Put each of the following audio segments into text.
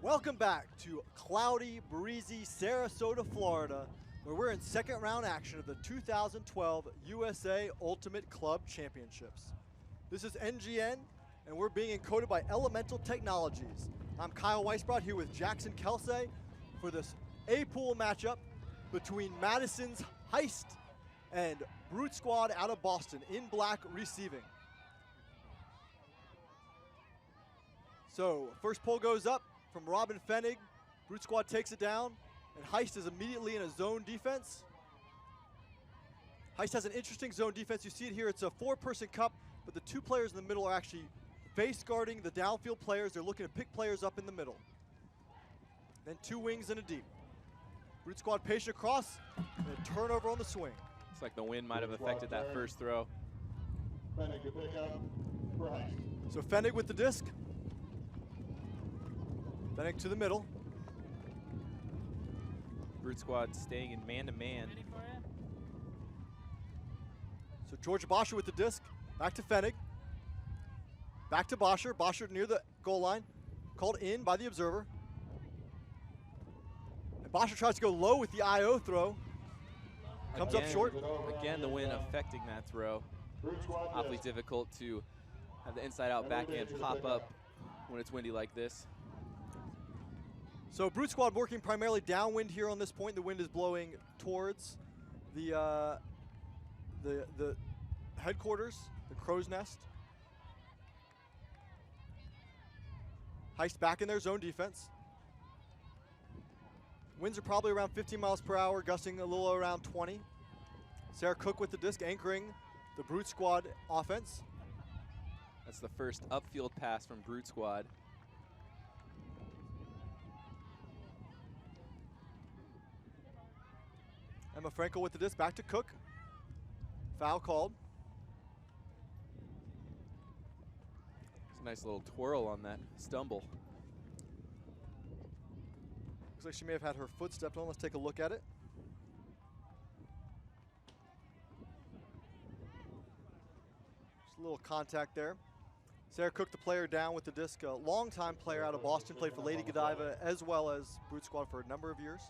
Welcome back to cloudy, breezy Sarasota, Florida, where we're in second round action of the 2012 USA Ultimate Club Championships. This is NGN, and we're being encoded by Elemental Technologies. I'm Kyle Weisbrod here with Jackson Kelsey for this A-pool matchup between Madison's Heist and Brute Squad out of Boston in black receiving. So first pull goes up from Robin Fenig. Brute Squad takes it down, and Heist is immediately in a zone defense. Heist has an interesting zone defense. You see it here. It's a four-person cup, but the two players in the middle are actually face guarding the downfield players. They're looking to pick players up in the middle. Then two wings and a deep. Brute Squad patient across, and a turnover on the swing. Looks like the wind might have affected that first throw. Fenig to pick up for Heist. So Fenig with the disc. Fenig to the middle. Brute Squad staying in man-to-man. So George Boscher with the disc. Back to Fenig. Back to Boscher. Boscher near the goal line. Called in by the observer. And Boscher tries to go low with the IO throw. Comes up short. Again, the wind affecting that throw. Awfully difficult to have the inside-out backhand pop up when it's windy like this. So Brute Squad working primarily downwind here on this point. The wind is blowing towards the headquarters, the crow's nest. Heist back in their zone defense. Winds are probably around 15 miles per hour, gusting a little around 20. Sarah Cook with the disc, anchoring the Brute Squad offense. That's the first upfield pass from Brute Squad. Emma Frankel with the disc, back to Cook. Foul called. It's a nice little twirl on that stumble. Looks like she may have had her foot stepped on. Let's take a look at it. Just a little contact there. Sarah Cook, the player, down with the disc. A longtime player out of Boston, played for Lady Godiva as well as Brute Squad for a number of years.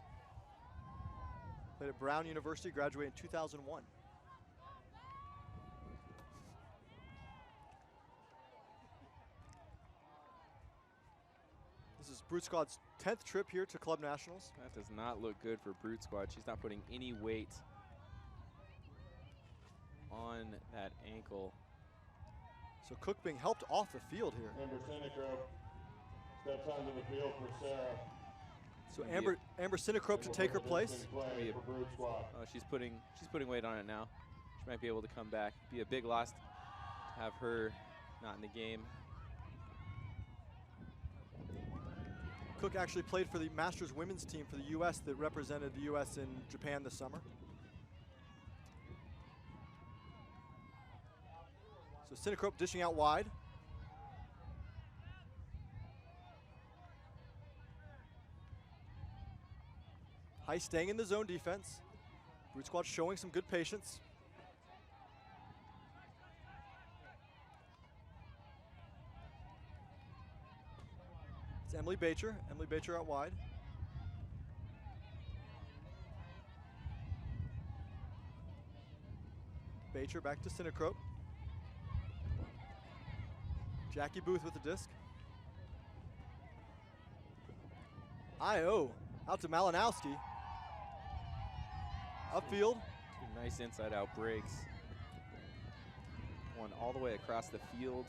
Played at Brown University, graduated in 2001. This is Brute Squad's 10th trip here to Club Nationals. That does not look good for Brute Squad. She's not putting any weight on that ankle. So Cook being helped off the field here. Amber Sinicrope steps onto the field for Sarah. So Amber Sinicrope to take her place. She's putting weight on it now. She might be able to come back. Be a big loss to have her not in the game. Cook actually played for the Masters women's team for the U.S. that represented the U.S. in Japan this summer. So Sinicrope dishing out wide. Heist staying in the zone defense. Brute Squad showing some good patience. It's Emily Bacher. Emily Bacher out wide. Bacher back to Sinicrope. Jackie Booth with the disc. IO out to Malinowski. Upfield. Two nice inside-out breaks. One all the way across the field,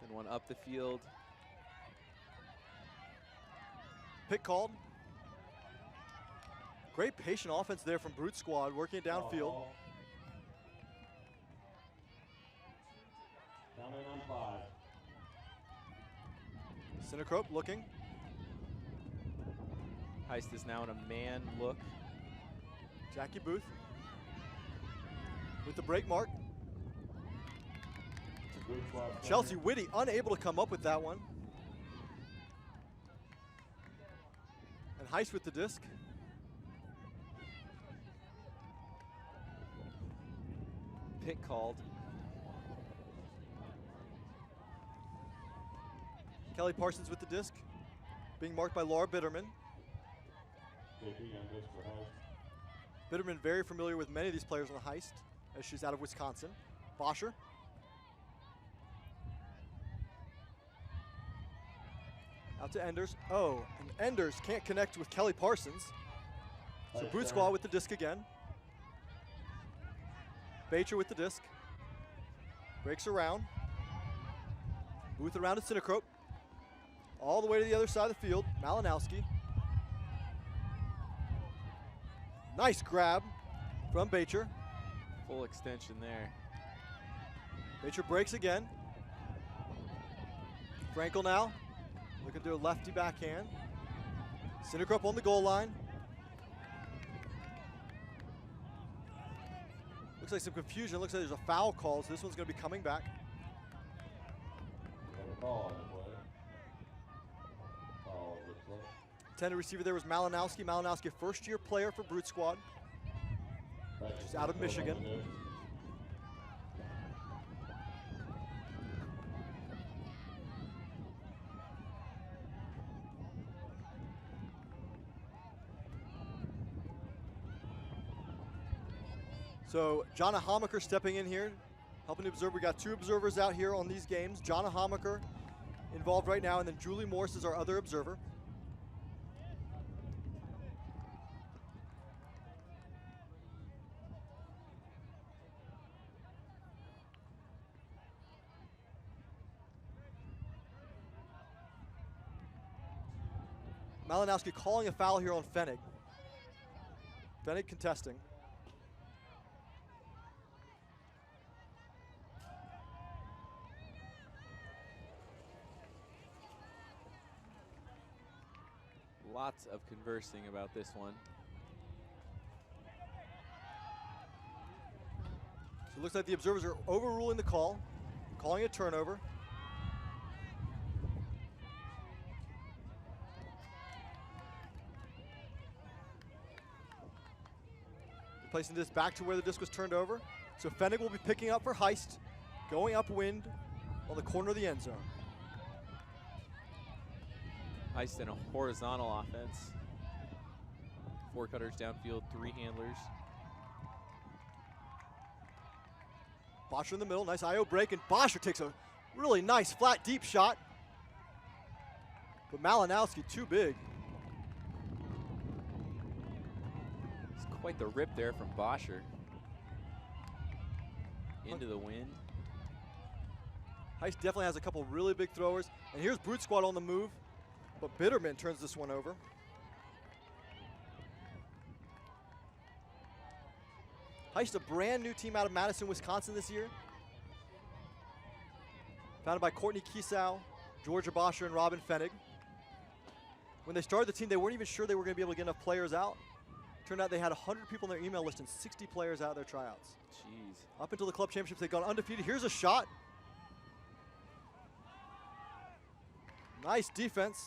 then one up the field. Pick called. Great patient offense there from Brute Squad, working it downfield. Down in on 5. Sinicrope looking. Heist is now in a man look. Jackie Booth with the break mark. Chelsea Whitty unable to come up with that one. And Heist with the disc. Pick called. Kelly Parsons with the disc. being marked by Laura Bitterman. Taking on this for Heist. Bitterman very familiar with many of these players on the Heist, as she's out of Wisconsin. Boscher. Out to Enders. Oh, and Enders can't connect with Kelly Parsons. So Boot Squad with the disc again. Bacher with the disc. Breaks around. Booth around to Sinecrope. All the way to the other side of the field. Malinowski. Nice grab from Bacher. Full extension there. Bacher breaks again. Frankel now. Looking to do a lefty backhand. Sinecrope on the goal line. Looks like some confusion. Looks like there's a foul call, so this one's going to be coming back. Call on the play. Foul, it looks like. Intended receiver there was Malinowski. Malinowski, a first-year player for Brute Squad. She's out of Michigan. So Jonna Homaker stepping in here, helping to observe. We got 2 observers out here on these games. Jonna Homaker involved right now, and then Julie Morse is our other observer. Malinowski calling a foul here on Fenig. Fenig contesting. Lots of conversing about this one. So it looks like the observers are overruling the call, calling a turnover. Placing this back to where the disc was turned over. So Fenig will be picking up for Heist, going upwind on the corner of the end zone. Heist in a horizontal offense. 4 cutters downfield, 3 handlers. Boscher in the middle, nice IO break, and Boscher takes a really nice flat deep shot. But Malinowski too big. It's quite the rip there from Boscher. Into the wind. Heist definitely has a couple really big throwers. And here's Brute Squad on the move. But Bitterman turns this one over. Heist, a brand new team out of Madison, Wisconsin this year. Founded by Courtney Kiesau, Georgia Boscher, and Robin Fenig. When they started the team, they weren't even sure they were going to be able to get enough players out. Turned out they had 100 people on their email list and 60 players out of their tryouts. Jeez. Up until the club championships, they've gone undefeated. Here's a shot. Nice defense.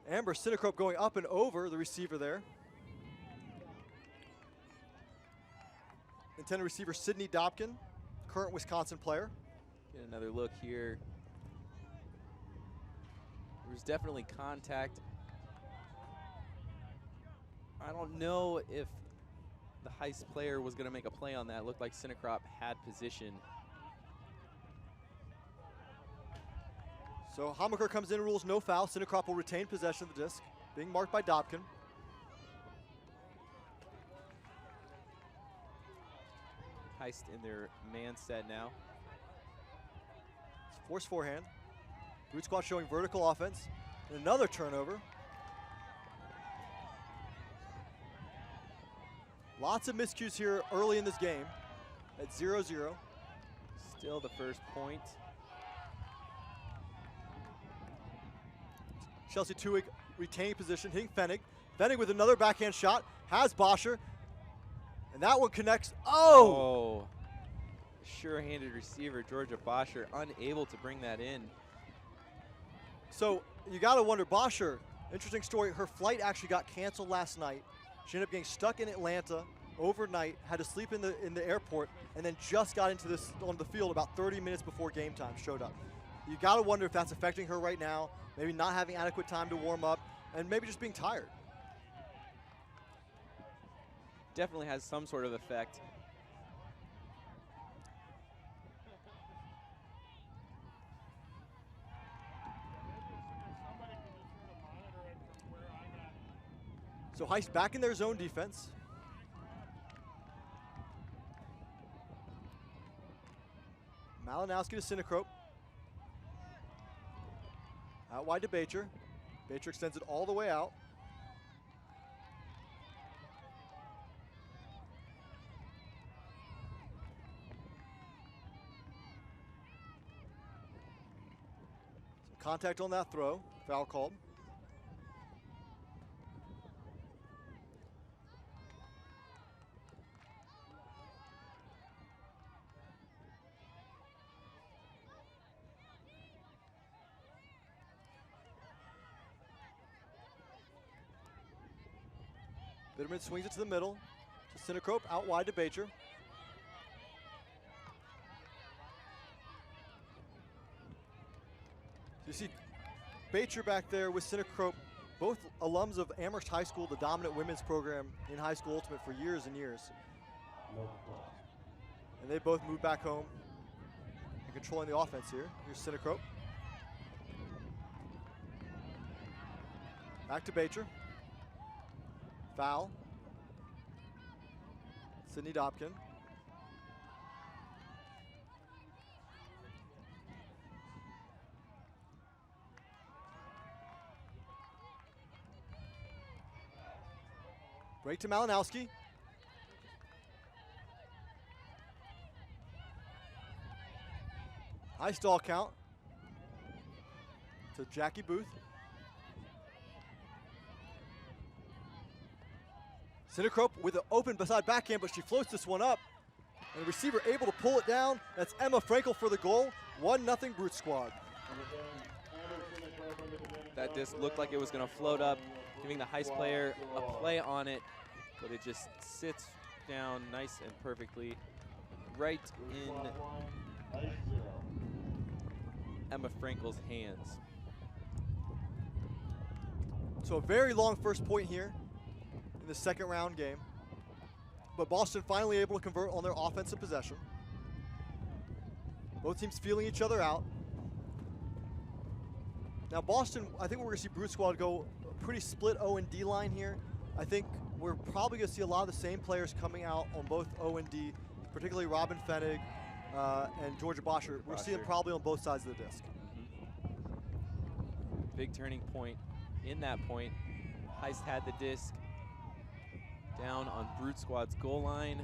Amber Sinecrope going up and over the receiver there. Intended receiver Sydney Dobkin, current Wisconsin player. Get another look here. There was definitely contact. I don't know if the Heist player was going to make a play on that. Looked like Sinecrope had position. So Homaker comes in, rules no foul. Sinecrope will retain possession of the disc, being marked by Dobkin. Heist in their man set now. It's force forehand. Brute Squad showing vertical offense. And another turnover. Lots of miscues here early in this game at 0-0. Still the first point. Chelsea Tuig retaining position, hitting Fenig. Fenig with another backhand shot, has Boscher. And that one connects. Oh! Sure-handed receiver, Georgia Boscher, unable to bring that in. So you got to wonder, Boscher, interesting story. Her flight actually got canceled last night. She ended up getting stuck in Atlanta overnight, had to sleep in the airport, and then just got into this on the field about 30 minutes before game time, showed up. You got to wonder if that's affecting her right now, maybe not having adequate time to warm up, and maybe just being tired. Definitely has some sort of effect. So Heist back in their zone defense. Malinowski to Sinecrope. Out wide to Bacher. Bacher extends it all the way out. Some contact on that throw. Foul called. Bitterman swings it to the middle. To Sinecrope, out wide to Bacher. You see Bacher back there with Sinecrope, both alums of Amherst High School, the dominant women's program in high school ultimate for years and years. And they both moved back home and controlling the offense here. Here's Sinecrope. Back to Bacher. Foul. Sydney Dobkin. Break to Malinowski. High stall count to Jackie Booth. Sinecrope with an open beside backhand, but she floats this one up. And the receiver able to pull it down. That's Emma Frankel for the goal. 1-0 Brute Squad. That disc looked like it was going to float up, giving the Heist player a play on it, but it just sits down nice and perfectly right in Emma Frankel's hands. So a very long first point here in the second round game. But Boston finally able to convert on their offensive possession. Both teams feeling each other out. Now Boston, I think we're gonna see Brute Squad go a pretty split O and D line here. I think we're probably gonna see a lot of the same players coming out on both O and D, particularly Robin Fenig and Georgia Bosher. We're seeing probably on both sides of the disc. Big turning point in that point. Heist had the disc down on Brute Squad's goal line.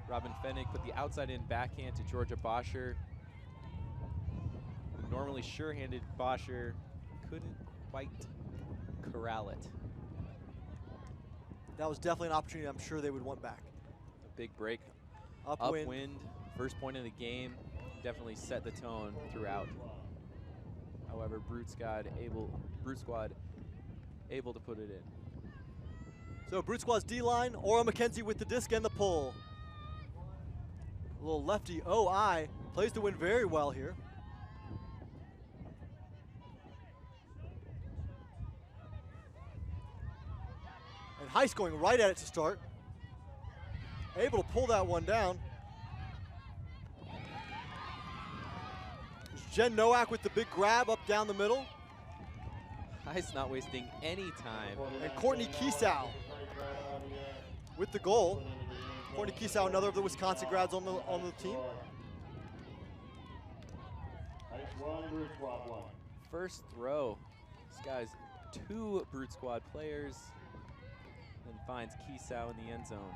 Robin Fenig put the outside in backhand to Georgia Bosher. Normally sure-handed Bosher couldn't quite corral it. That was definitely an opportunity I'm sure they would want back. A big break. Upwind. First point of the game. Definitely set the tone throughout. However, Brute Squad able to put it in. So Brute Squad's D-line, Aura McKenzie with the disc and the pull. A little lefty OI, plays to win very well here. And Heist going right at it to start. Able to pull that one down. There's Jen Nowak with the big grab up down the middle. Heist not wasting any time. And Courtney Kiesau with the goal. Courtney Kiesau, another of the Wisconsin grads on the team. First throw. This guy's 2 Brute Squad players. Then finds Kiesau in the end zone.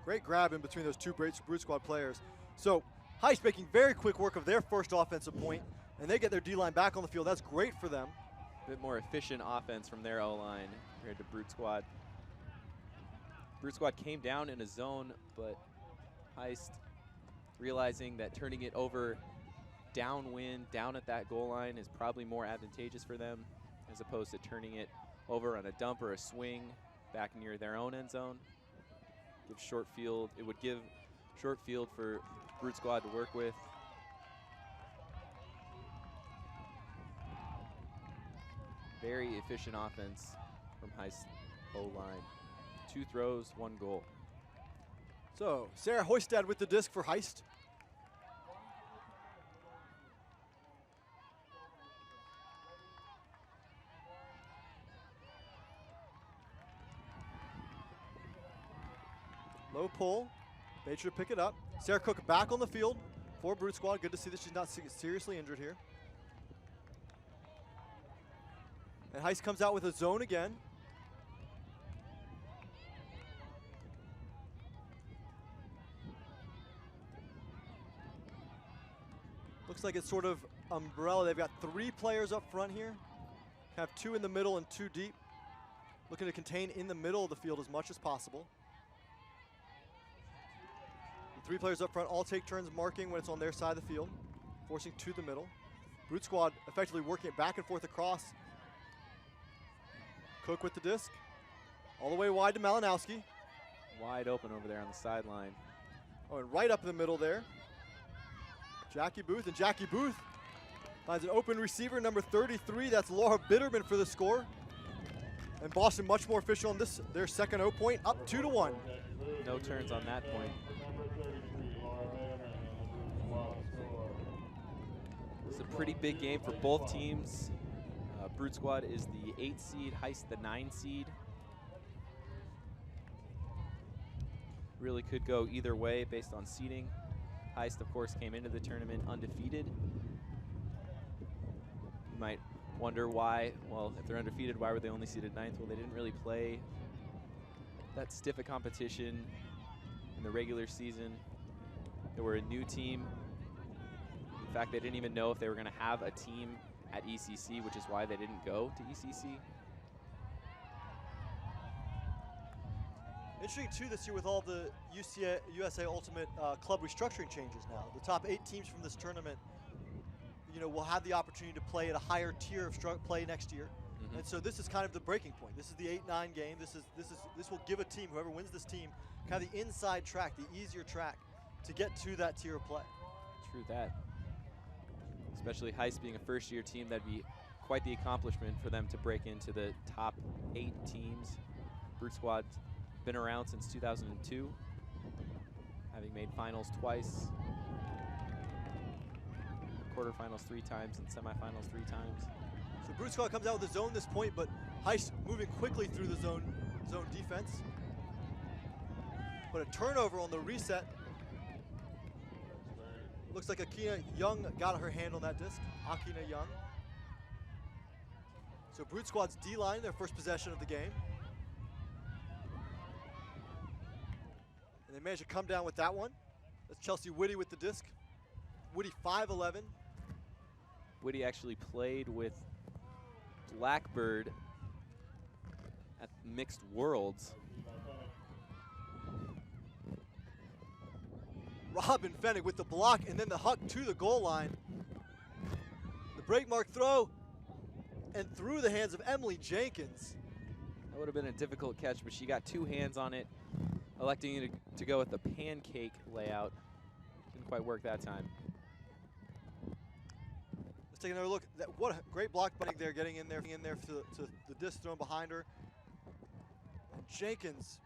Great grab in between those 2 Brute Squad players. So Heist making very quick work of their first offensive point, and they get their D-line back on the field. That's great for them. A bit more efficient offense from their O-line compared to Brute Squad. Brute Squad came down in a zone, but Heist realizing that turning it over downwind, down at that goal line is probably more advantageous for them as opposed to turning it over on a dump or a swing back near their own end zone. Give short field. It would give short field for Brute Squad to work with. Very efficient offense from Heist O-line. 2 throws, 1 goal. So Sarah Hoistad with the disc for Heist. Low pull. Bates to pick it up. Sarah Cook back on the field for Brute Squad. Good to see that she's not seriously injured here. And Heist comes out with a zone again. Looks like it's sort of umbrella. They've got 3 players up front here. Have 2 in the middle and 2 deep. Looking to contain in the middle of the field as much as possible. The 3 players up front all take turns marking when it's on their side of the field, forcing to the middle. Brute Squad effectively working it back and forth across. Cook with the disc. All the way wide to Malinowski. Wide open over there on the sideline. Oh, and right up in the middle there. Jackie Booth, and Jackie Booth finds an open receiver, number 33. That's Laura Bitterman for the score. And Boston much more efficient on this, their second 0 point, up 2-1. No turns on that point. It's a pretty big game for both teams. Brute Squad is the 8 seed, Heist the 9 seed. Really could go either way based on seeding. Heist, of course, came into the tournament undefeated. You might wonder why, well, if they're undefeated, why were they only seeded 9th? Well, they didn't really play that stiff a competition in the regular season. They were a new team. In fact, they didn't even know if they were going to have a team at ECC, which is why they didn't go to ECC. Interesting too this year with all the USA Ultimate club restructuring changes now. The top 8 teams from this tournament, you know, will have the opportunity to play at a higher tier of play next year. And so this is kind of the breaking point. This is the 8-9 game. This will give a team, whoever wins this team, kind of the inside track, the easier track to get to that tier of play. True that. Especially Heist being a first-year team, that'd be quite the accomplishment for them to break into the top 8 teams. Brute Squad's been around since 2002, having made finals twice, quarterfinals 3 times, and semifinals 3 times. So Brute Squad comes out with a zone this point, but Heist moving quickly through the zone defense. But a turnover on the reset. Looks like Akina Young got her hand on that disc. Akina Young. So Brute Squad's D-line, their first possession of the game. And they managed to come down with that one. That's Chelsea Whitty with the disc. Whitty 5'11". Whitty actually played with Blackbird at Mixed Worlds. Robin Fennick with the block and then the huck to the goal line. The break mark throw and through the hands of Emily Jenkins. That would have been a difficult catch, but she got 2 hands on it, electing to go with the pancake layout. Didn't quite work that time. Let's take another look. What a great block bunting there, getting in there to the disc thrown behind her. And Jenkins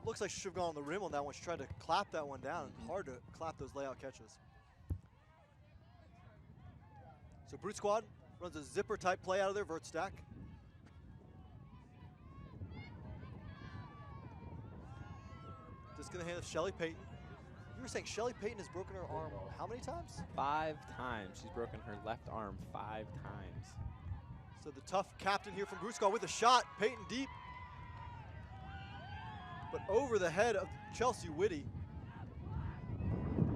looks like she should have gone on the rim on that one. She tried to clap that one down. Hard to clap those layout catches. So Brute Squad runs a zipper type play out of their vert stack. Just gonna hand it to Shelly Payton. You were saying Shelly Payton has broken her arm how many times? 5 times. She's broken her left arm 5 times. So the tough captain here from Brute Squad with a shot. Payton deep. But over the head of Chelsea Whitty.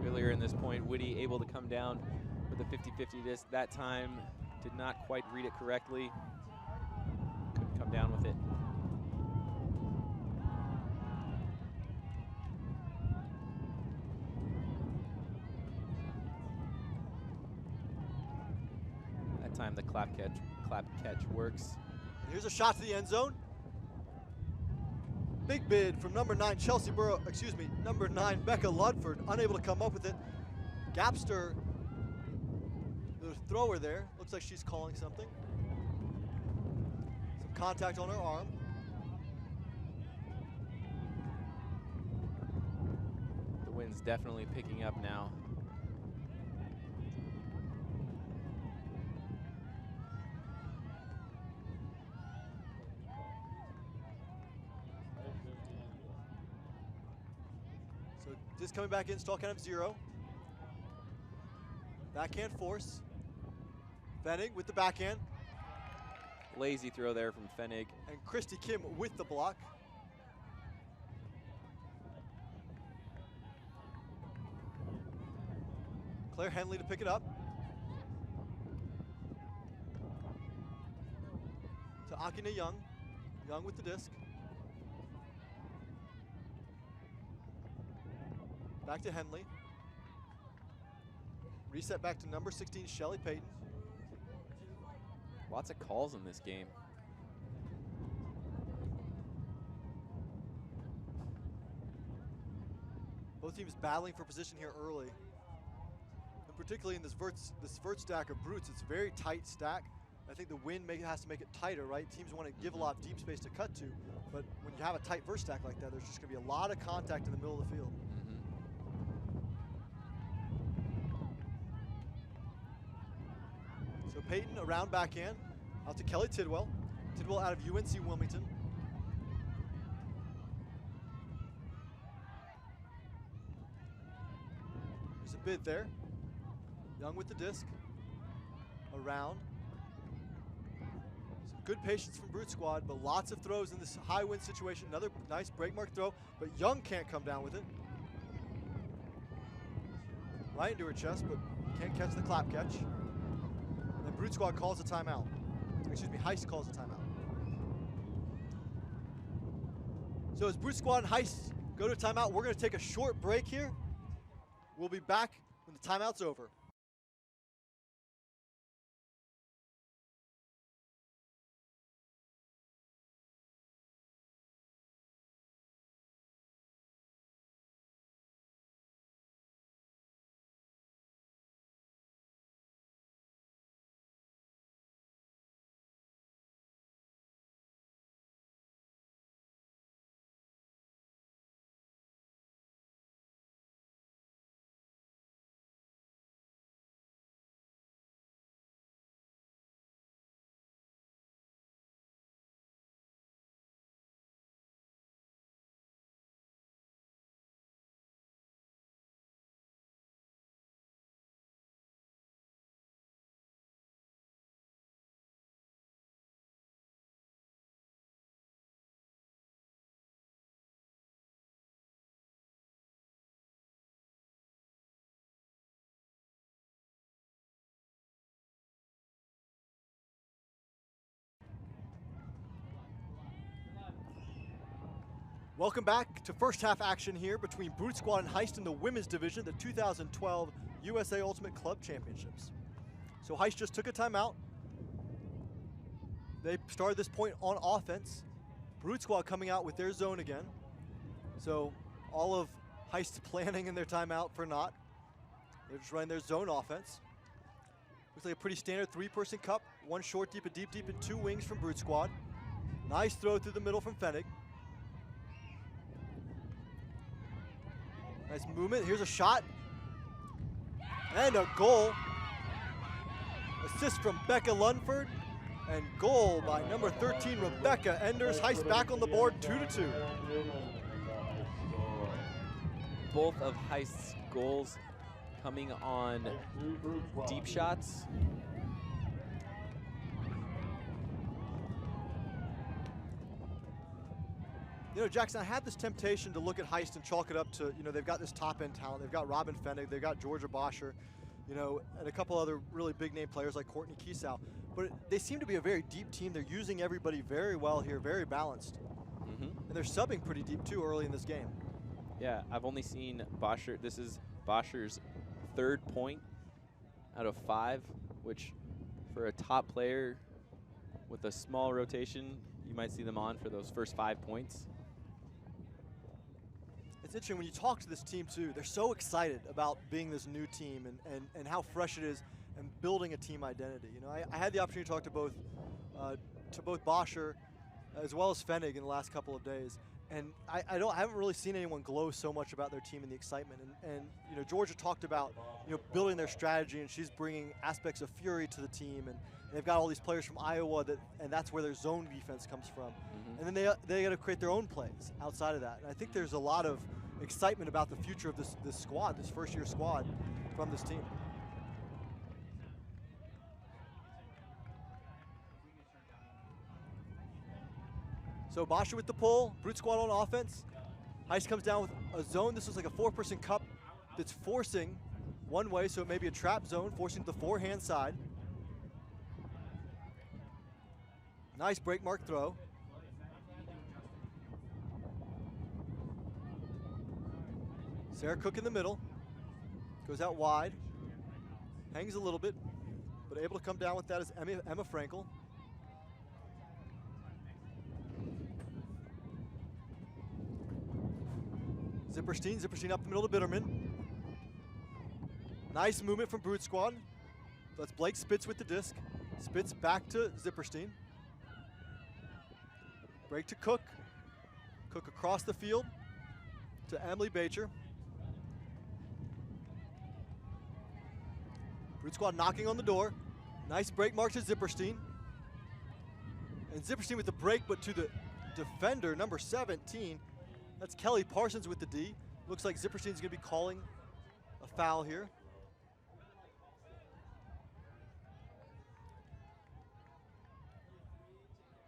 Earlier in this point, Whitty able to come down with a 50-50 disc. That time did not quite read it correctly. Couldn't come down with it. That time the clap catch works. Here's a shot to the end zone. Big bid from number 9 number 9 Becca Ludford, unable to come up with it. Gapster, the thrower there, looks like she's calling something. contact on her arm. The wind's definitely picking up now. So just coming back in, stall count of 0. Backhand force. Fennig with the backhand. Lazy throw there from Fennig. And Christy Kim with the block. Claire Henley to pick it up. To Akina Young. Young with the disc. Back to Henley. Reset back to number 16, Shelly Payton. Lots of calls in this game. Both teams battling for position here early. And particularly in this vert stack of brutes, it's a very tight stack. I think the wind has to make it tighter, right? Teams want to give a lot of deep space to cut to, but when you have a tight vert stack like that, there's just going to be a lot of contact in the middle of the field. So Payton around backhand, out to Kelly Tidwell. Tidwell out of UNC Wilmington. There's a bid there. Young with the disc. Around. Some good patience from Brute Squad, but lots of throws in this high wind situation. Another nice break mark throw, but Young can't come down with it. Right into her chest, but can't catch the clap catch. And Brute Squad calls a timeout. Excuse me, Heist calls a timeout. So as Brute Squad and Heist go to timeout, we're going to take a short break here. We'll be back when the timeout's over. Welcome back to first half action here between Brute Squad and Heist in the women's division, the 2012 USA Ultimate Club Championships. So Heist just took a timeout. They started this point on offense. Brute Squad coming out with their zone again. So all of Heist's planning in their timeout for naught. They're just running their zone offense. Looks like a pretty standard 3-person cup. One short, deep, a deep, deep, and 2 wings from Brute Squad. Nice throw through the middle from Fennig. Nice movement. Here's a shot. And a goal. Assist from Becca Lunford. And goal by number 13, Rebecca Enders. Heist back on the board, 2-2. Both of Heist's goals coming on deep shots. You know, Jackson, I had this temptation to look at Heist and chalk it up to, you know, they've got this top-end talent. They've got Robin Fennig, they've got Georgia Boscher, you know, and a couple other really big-name players like Courtney Kiesau. But they seem to be a very deep team. They're using everybody very well here, very balanced. And they're subbing pretty deep, too, early in this game. Yeah, I've only seen Boscher. This is Boscher's 3rd point out of 5, which for a top player with a small rotation, you might see them on for those first 5 points. It's interesting when you talk to this team too, they're so excited about being this new team and how fresh it is and building a team identity. You know, I had the opportunity to talk to both Boscher as well as Fennig in the last couple of days. And I haven't really seen anyone glow so much about their team and the excitement. And you know, Georgia talked about, you know, building their strategy, and she's bringing aspects of fury to the team, and they've got all these players from Iowa and that's where their zone defense comes from. And then they got to create their own plays outside of that. And I think there's a lot of excitement about the future of this squad, this first-year squad from this team. So Basha with the pull, Brute Squad on offense. Heist comes down with a zone. This is like a 4-person cup that's forcing one way, so it may be a trap zone, forcing the forehand side. Nice break mark throw. Sarah Cook in the middle. Goes out wide. Hangs a little bit, but able to come down with that is Emma Frankel. Zipperstein up the middle to Bitterman. Nice movement from Brute Squad. That's Blake Spitz with the disc. Spitz back to Zipperstein. Break to Cook. Cook across the field to Emily Bacher. Brute Squad knocking on the door. Nice break mark to Zipperstein. And Zipperstein with the break, but to the defender, number 17. That's Kelly Parsons with the D. Looks like Zipperstein's gonna be calling a foul here.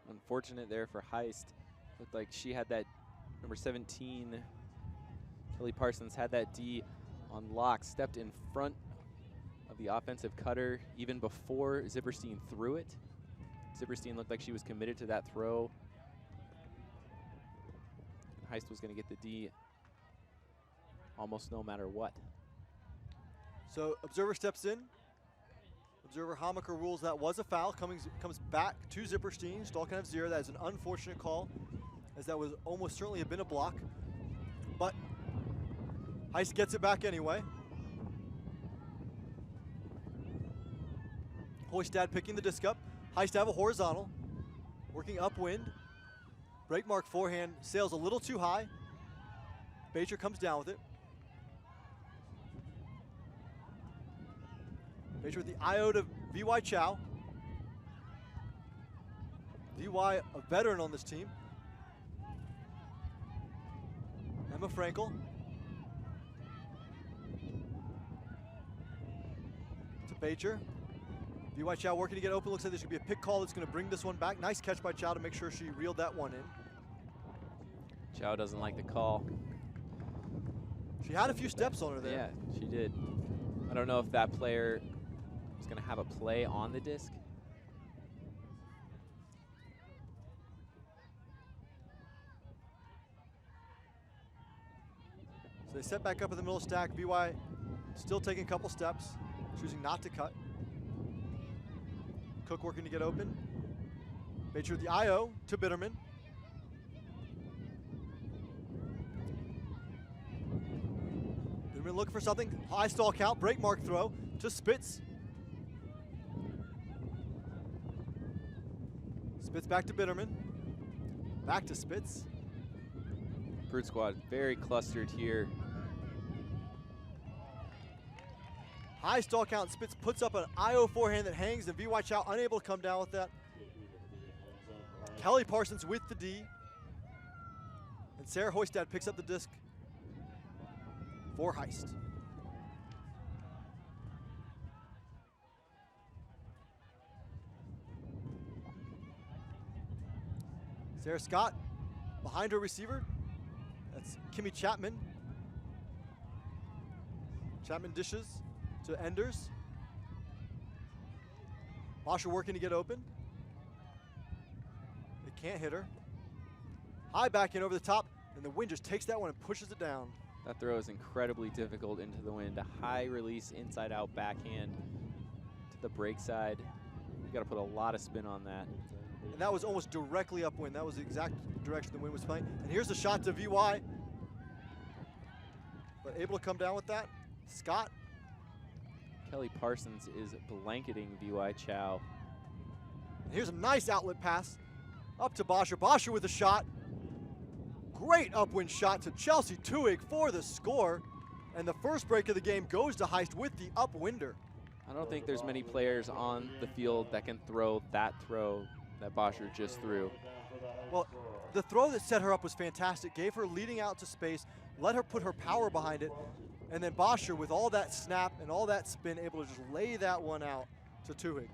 Unfortunate there for Heist. Looked like she had that number 17, Kelly Parsons had that D on lock, stepped in front of the offensive cutter even before Zipperstein threw it. Zipperstein looked like she was committed to that throw. Heist was going to get the D almost no matter what. So observer steps in. Observer Hamaker rules that was a foul. Comes back to Zipperstein. Stahl can have 0. That is an unfortunate call, as that was almost certainly have been a block. But Heist gets it back anyway. Hoistad picking the disc up. Heist have a horizontal. Working upwind. Break mark forehand, sails a little too high. Bacher comes down with it. Bacher with the IO to VY Chow. VY, a veteran on this team. Emma Frankel. To Bacher. VY Chow working to get open. Looks like there's going to be a pick call that's going to bring this one back. Nice catch by Chow to make sure she reeled that one in. Chow doesn't like the call. She had a few steps on her there. Yeah, she did. I don't know if that player was going to have a play on the disc. So they set back up in the middle of stack. VY still taking a couple steps, choosing not to cut. Cook working to get open. Bacher with the IO to Bitterman. Bitterman looking for something. High stall count, break mark throw to Spitz. Spitz back to Bitterman. Back to Spitz. Brute Squad very clustered here. High stall count, Spitz puts up an IO forehand that hangs, and VY Chow unable to come down with that. Kelly Parsons with the D. And Sarah Hoistad picks up the disc for Heist. Sarah Scott behind her receiver. That's Kimmy Chapman. Chapman dishes to Enders. Basha working to get open. They can't hit her. High back in over the top, and the wind just takes that one and pushes it down. That throw is incredibly difficult into the wind. A high release inside out backhand to the break side. You got to put a lot of spin on that. And that was almost directly upwind. That was the exact direction the wind was playing. And here's the shot to VY. But able to come down with that. Scott. Kelly Parsons is blanketing VY Chow. And here's a nice outlet pass Up to Bosher. Bosher with a shot. Great upwind shot to Chelsea Tuig for the score. And the first break of the game goes to Heist with the upwinder. I don't think there's many players on the field that can throw that Bosher just threw. Well, the throw that set her up was fantastic. Gave her leading out to space, let her put her power behind it, and then Bosher, with all that snap and all that spin, able to just lay that one out to Tuig.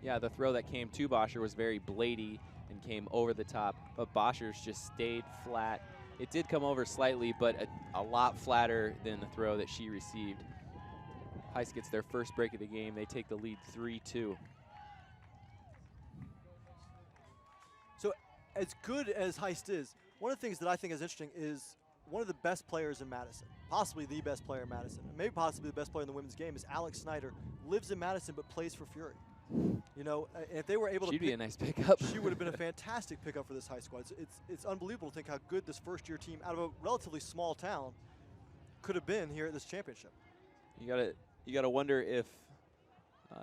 Yeah, the throw that came to Bosher was very bladey and came over the top, but Bosher's just stayed flat. It did come over slightly, but a lot flatter than the throw that she received. Heist gets their first break of the game. They take the lead 3-2. So as good as Heist is, one of the things that I think is interesting is one of the best players in Madison, possibly the best player in Madison, and maybe possibly the best player in the women's game, is Alex Snyder. Lives in Madison but plays for Fury. You know, and if they were able to, she'd be a nice pickup. She would have been a fantastic pickup for this Heist squad. It's unbelievable to think how good this first-year team out of a relatively small town could have been here at this championship. You gotta wonder if,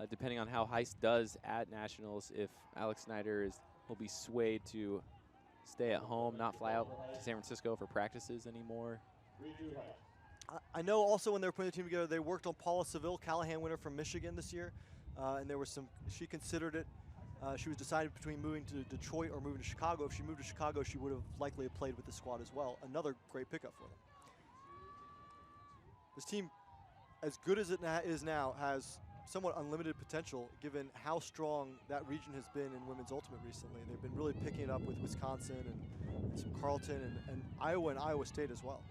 depending on how Heist does at nationals, if Alex Snyder will be swayed to stay at home, not fly out to San Francisco for practices anymore. I know also when they were putting the team together, they worked on Paula Seville, Callahan winner from Michigan this year. And there was she considered it. She was decided between moving to Detroit or moving to Chicago. If she moved to Chicago, she would have likely played with the squad as well. Another great pickup for them. This team, as good as it is now, has somewhat unlimited potential given how strong that region has been in women's ultimate recently. They've been really picking it up with Wisconsin and some Carleton and Iowa and Iowa State as well.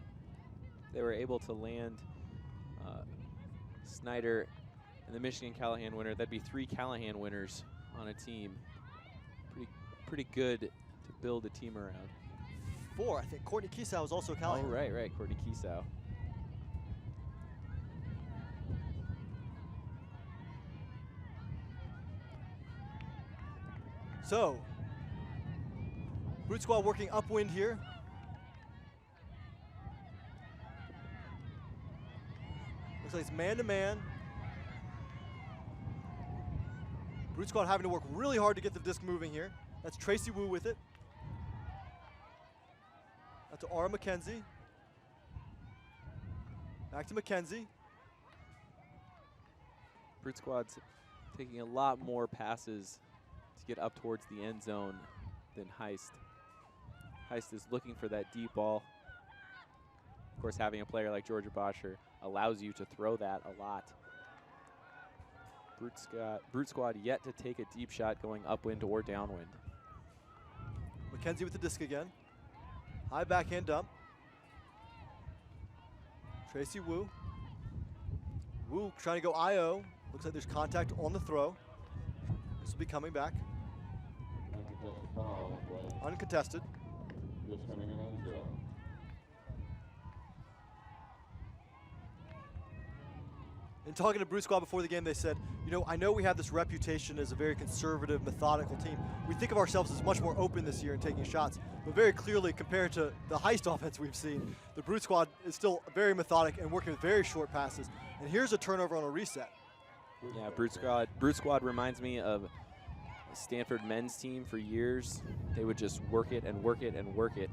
They were able to land Snyder and the Michigan Callahan winner. That'd be 3 Callahan winners on a team. Pretty good to build a team around. 4, I think. Courtney Kiesau is also a Callahan. Oh, right, Courtney Kiesau. So, Brute Squad working upwind here. Looks like it's man-to-man. Brute Squad having to work really hard to get the disc moving here. That's Tracy Wu with it. That's to Aura McKenzie. Back to McKenzie. Brute Squad's taking a lot more passes to get up towards the end zone than Heist. Heist is looking for that deep ball. Of course, having a player like Georgia Bosher allows you to throw that a lot. Brute Squad yet to take a deep shot going upwind or downwind. McKenzie with the disc again. High backhand dump. Tracy Wu. Wu trying to go IO. Looks like there's contact on the throw. This will be coming back. Uncontested. In talking to Brute Squad before the game, they said, you know, I know we have this reputation as a very conservative, methodical team. We think of ourselves as much more open this year in taking shots, but very clearly compared to the Heist offense we've seen, the Brute Squad is still very methodic and working with very short passes. And here's a turnover on a reset. Yeah, Brute Squad reminds me of a Stanford men's team for years. They would just work it and work it and work it.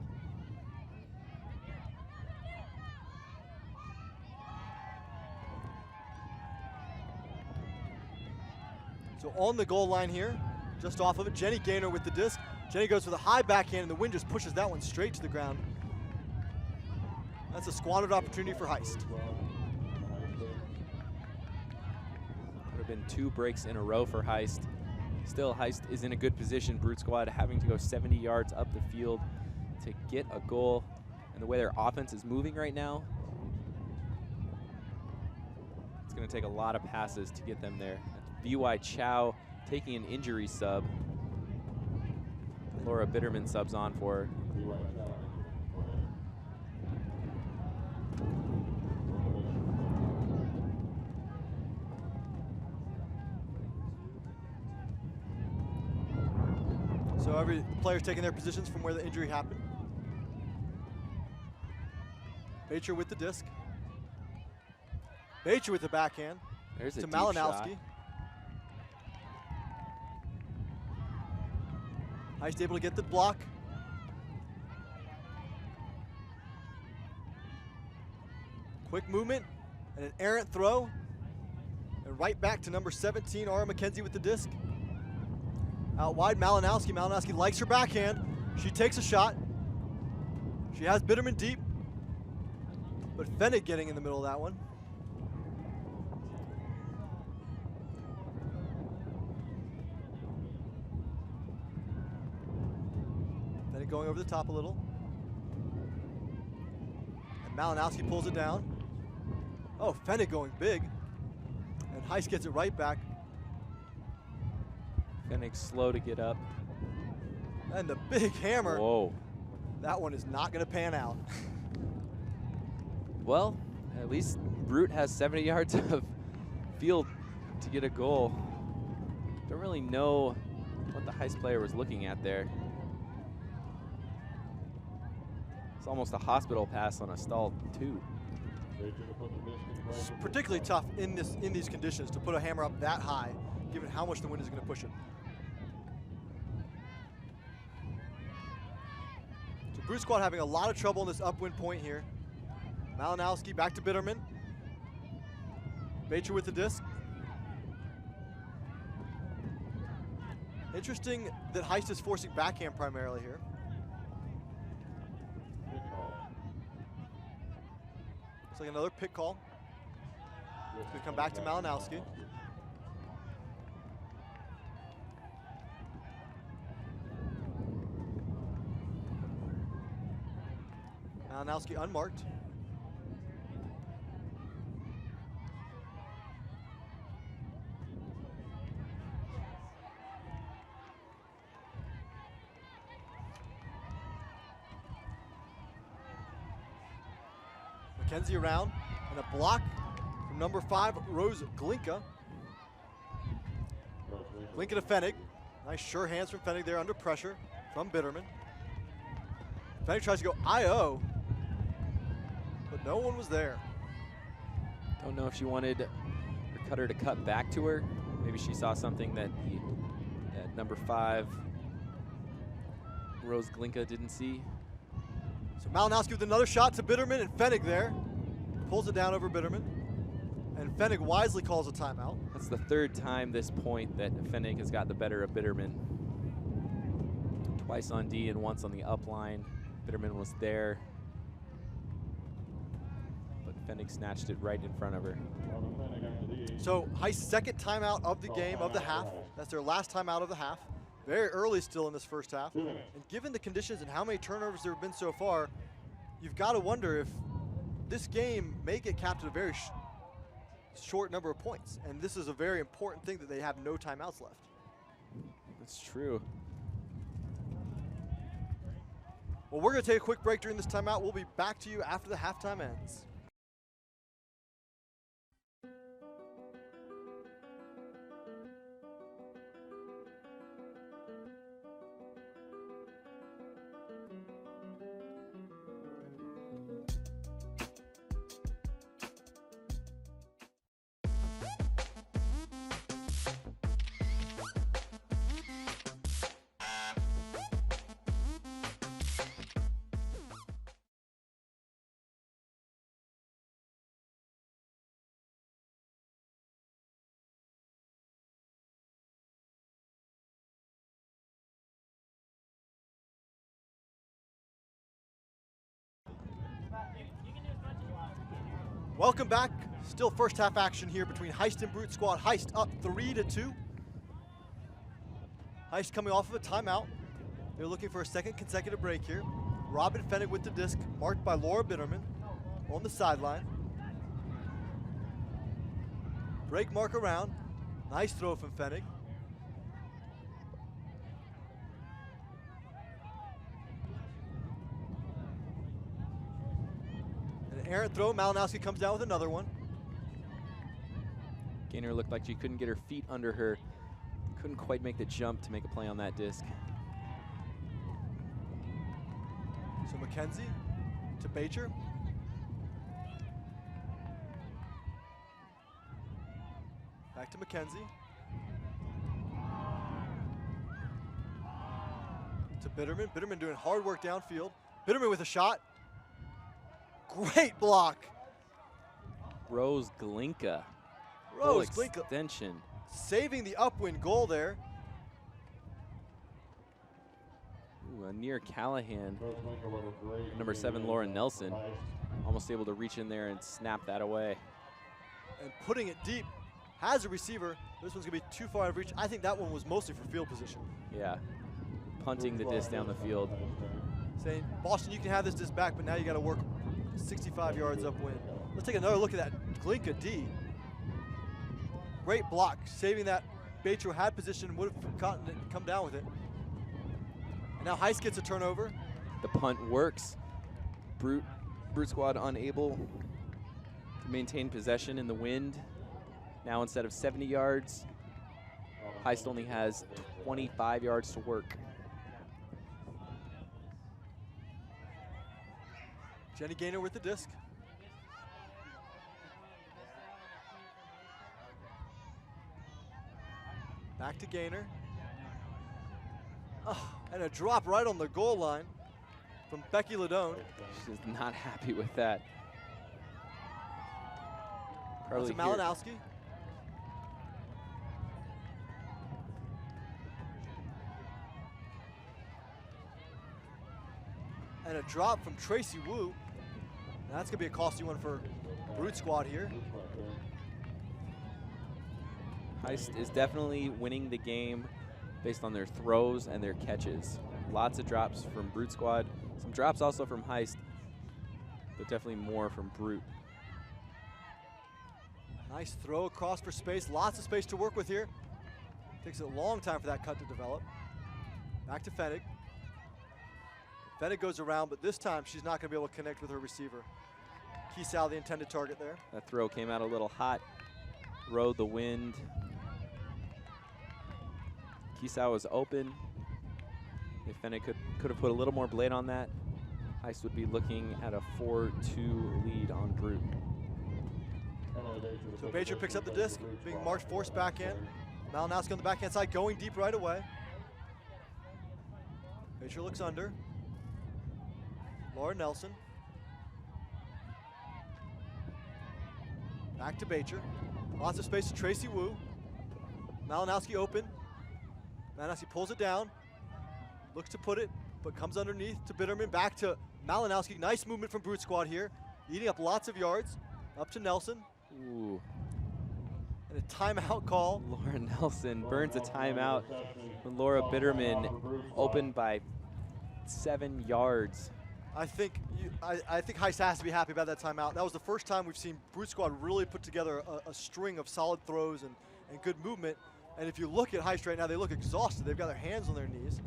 So on the goal line here, just off of it, Jenny Gaynor with the disc. Jenny goes for the high backhand, and the wind just pushes that one straight to the ground. That's a squandered opportunity for Heist. Would have been 2 breaks in a row for Heist. Still, Heist is in a good position. Brute Squad having to go 70 yards up the field to get a goal. And the way their offense is moving right now, it's going to take a lot of passes to get them there. B.Y. Chow taking an injury sub. Laura Bitterman subs on for her. So every player's taking their positions from where the injury happened. Bacher with the disc. Bacher with the backhand. There's a to deep Malinowski. shot. Heist able to get the block. Quick movement and an errant throw. And right back to number 17, Aura McKenzie with the disc. Out wide, Malinowski. Malinowski likes her backhand. She takes a shot. She has Bitterman deep. But Fennig getting in the middle of that one. Fennig going over the top a little. And Malinowski pulls it down. Oh, Fennig going big. And Heist gets it right back. Fennig slow to get up. And the big hammer. Whoa. That one is not going to pan out. Well, at least Brute has 70 yards of field to get a goal. Don't really know what the Heist player was looking at there. It's almost a hospital pass on a stalled 2. It's particularly tough in these conditions to put a hammer up that high, given how much the wind is going to push it. So Brute Squad having a lot of trouble in this upwind point here. Malinowski back to Bitterman. Bacher with the disc. Interesting that Heist is forcing backhand primarily here. Looks like another pick call. It's going to come back to Malinowski. Malinowski unmarked. McKenzie around, and a block from number 5, Rose Glinka. Glinka to Fennig. Nice sure hands from Fennig there under pressure from Bitterman. Fennig tries to go IO, but no one was there. Don't know if she wanted her cutter to cut back to her. Maybe she saw something that number 5, Rose Glinka, didn't see. So Malinowski with another shot to Bitterman, and Fennig there. Pulls it down over Bitterman. And Fennig wisely calls a timeout. That's the 3rd time this point that Fennig has got the better of Bitterman. Twice on D and once on the up line. Bitterman was there, but Fennig snatched it right in front of her. So Heist's 2nd timeout of the game, of the half. That's their last timeout of the half. Very early still in this first half. And given the conditions and how many turnovers there have been so far, you've got to wonder if this game may get capped at a very short number of points. And this is a very important thing that they have no timeouts left. That's true. Well, we're going to take a quick break during this timeout. We'll be back to you after the halftime ends. Welcome back. Still first half action here between Heist and Brute Squad. Heist up 3-2. Heist coming off of a timeout. They're looking for a 2nd consecutive break here. Robin Fennig with the disc, marked by Laura Bitterman on the sideline. Break mark around. Nice throw from Fennig. Errant throw, Malinowski comes down with another one. Gainer looked like she couldn't get her feet under her. Couldn't quite make the jump to make a play on that disc. So McKenzie to Bacher. Back to McKenzie. Bitterman. Bitterman doing hard work downfield. Bitterman with a shot. Great block. Rose Glinka. Rose Full Glinka extension. saving the upwind goal there. Ooh, a near Callahan. Number 7, Lauren Nelson. Almost able to reach in there and snap that away. And putting it deep. Has a receiver. This one's going to be too far out of reach. I think that one was mostly for field position. Yeah. Punting the disc down the field. Saying, Boston, you can have this disc back, but now you got to work 65 yards upwind. Let's take another look at that Glinka D. Great block, saving that. Batro had position, would have gotten it and come down with it. And now Heist gets a turnover. The punt works. Brute Squad unable to maintain possession in the wind. Now instead of 70 yards, Heist only has 25 yards to work. Jenny Gaynor with the disc. Back to Gaynor. Oh, and a drop right on the goal line from Becky Ladone. She's not happy with that. That's Probably Malinowski. And a drop from Tracy Wu. Now that's going to be a costly one for Brute Squad here. Heist is definitely winning the game based on their throws and their catches. Lots of drops from Brute Squad. Some drops also from Heist, but definitely more from Brute. Nice throw across for space. Lots of space to work with here. Takes a long time for that cut to develop. Back to Fennig. Fennig goes around, but this time she's not going to be able to connect with her receiver. Keesau, the intended target there. That throw came out a little hot, rode the wind. Keesau was open. If Fennig could have put a little more blade on that, Heist would be looking at a 4-2 lead on Brute. So Batro picks up the disc, being marched forced back in. Malinowski on the backhand side, going deep right away. Batro looks under. Laura Nelson. Back to Batro. Lots of space to Tracy Wu. Malinowski open. Malinowski pulls it down. Looks to put it, but comes underneath to Bitterman. Back to Malinowski. Nice movement from Brute Squad here. Eating up lots of yards. Up to Nelson. Ooh. And a timeout call. Laura Nelson burns a timeout when Laura Bitterman opened by 7 yards. I think Heist has to be happy about that timeout. That was the first time we've seen Brute Squad really put together a string of solid throws and good movement. And if you look at Heist right now, they look exhausted. They've got their hands on their knees.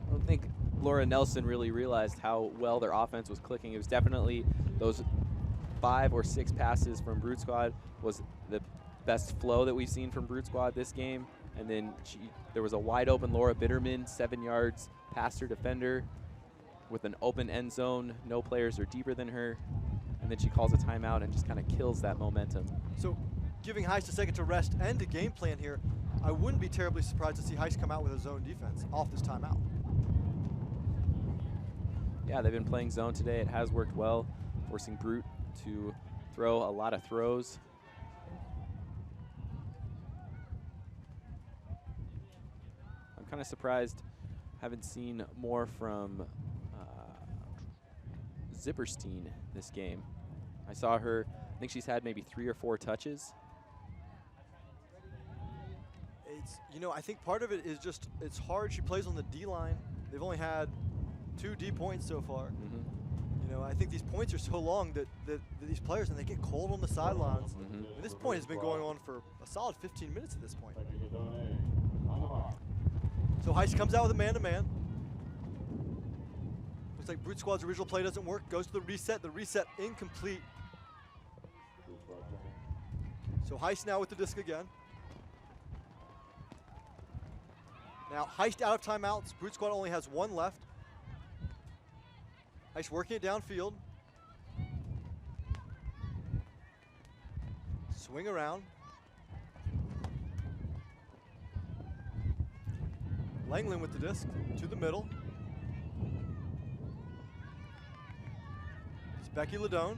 I don't think Laura Nelson really realized how well their offense was clicking. It was definitely those 5 or 6 passes from Brute Squad was the best flow that we've seen from Brute Squad this game. And then there was a wide open Laura Bitterman, 7 yards past her defender with an open end zone. No players are deeper than her. And then she calls a timeout and just kind of kills that momentum. So giving Heist a second to rest and a game plan here, I wouldn't be terribly surprised to see Heist come out with a zone defense off this timeout. Yeah, they've been playing zone today. It has worked well, forcing Brute to throw a lot of throws. I'm kind of surprised. Haven't seen more from Zipperstein this game. I saw her, I think she's had maybe 3 or 4 touches. I think part of it is just, it's hard. She plays on the D line. They've only had 2 D points so far. I think these points are so long that these players, and they get cold on the sidelines. And this point has been going on for a solid 15 minutes at this point. So Heist comes out with a man-to-man. Looks like Brute Squad's original play doesn't work. Goes to the reset incomplete. So Heist now with the disc again. Now Heist out of timeouts. Brute Squad only has 1 left. Heist working it downfield. Swing around. Langland with the disc to the middle. It's Becky Ladone.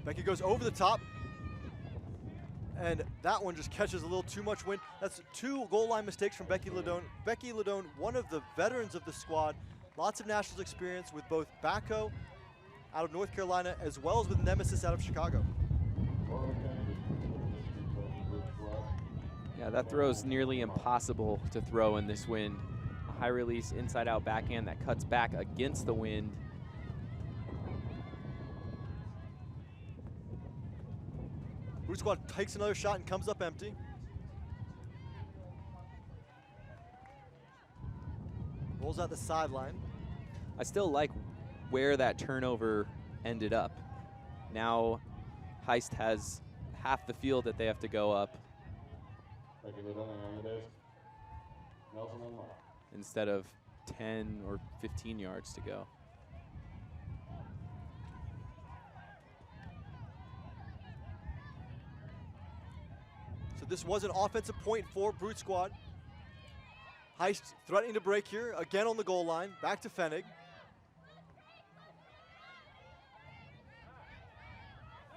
Becky goes over the top. And that one just catches a little too much wind. That's 2 goal line mistakes from Becky Ladone. Becky Ladone, one of the veterans of the squad, lots of nationals experience with both Baco out of North Carolina as well as with Nemesis out of Chicago. Yeah, that throw is nearly impossible to throw in this wind. A high release inside out backhand that cuts back against the wind. Brute Squad takes another shot and comes up empty. Rolls out the sideline. I still like where that turnover ended up. Now Heist has half the field that they have to go up instead of 10 or 15 yards to go. So this was an offensive point for Brute Squad. Heist threatening to break here, again on the goal line, back to Fenig.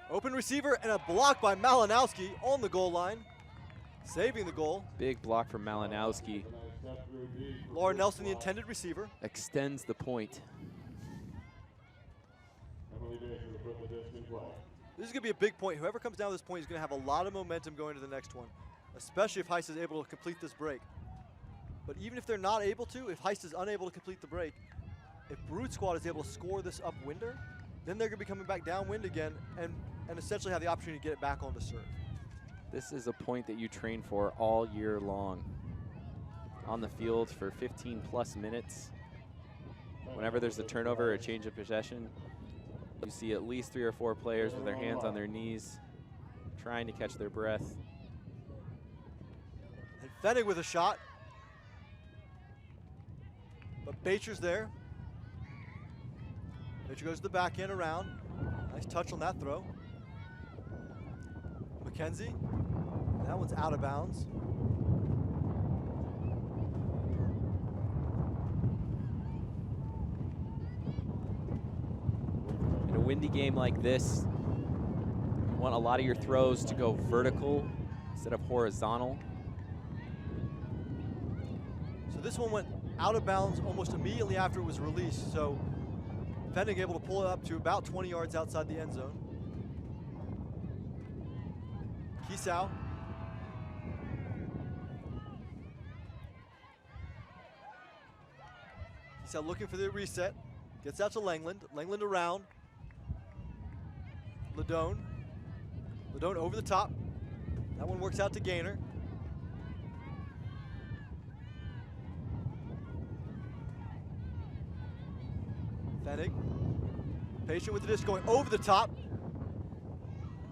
Open receiver and a block by Malinowski on the goal line, saving the goal. Big block from Malinowski. Laura Nelson, the intended receiver. Extends the point. This is going to be a big point. Whoever comes down this point is going to have a lot of momentum going to the next one, especially if Heist is able to complete this break. But even if they're not able to, if Heist is unable to complete the break, if Brute Squad is able to score this upwinder, then they're going to be coming back downwind again and essentially have the opportunity to get it back onto serve. This is a point that you train for all year long. On the field for 15 plus minutes. Whenever there's a turnover or a change of possession, you see at least 3 or 4 players with their hands on their knees, trying to catch their breath. And Fenig with a shot. But Bacher's there. Bacher goes to the backhand around. Nice touch on that throw. McKenzie. That one's out of bounds. In a windy game like this, you want a lot of your throws to go vertical instead of horizontal. So this one went out of bounds almost immediately after it was released. So Fenig able to pull it up to about 20 yards outside the end zone. Kisau. Kisau looking for the reset. Gets out to Langland. Langland around. Ladone. Ladone over the top. That one works out to Gaynor. Fenig. Patient with the disc going over the top.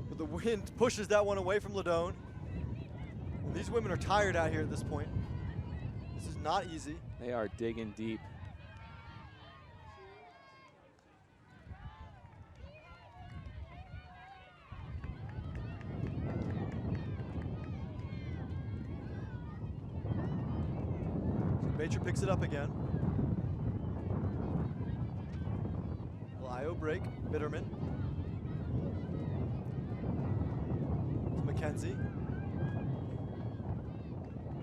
But the wind pushes that one away from Ladone. And these women are tired out here at this point. This is not easy. They are digging deep. Bacher picks it up again. IO break, Bitterman. To McKenzie.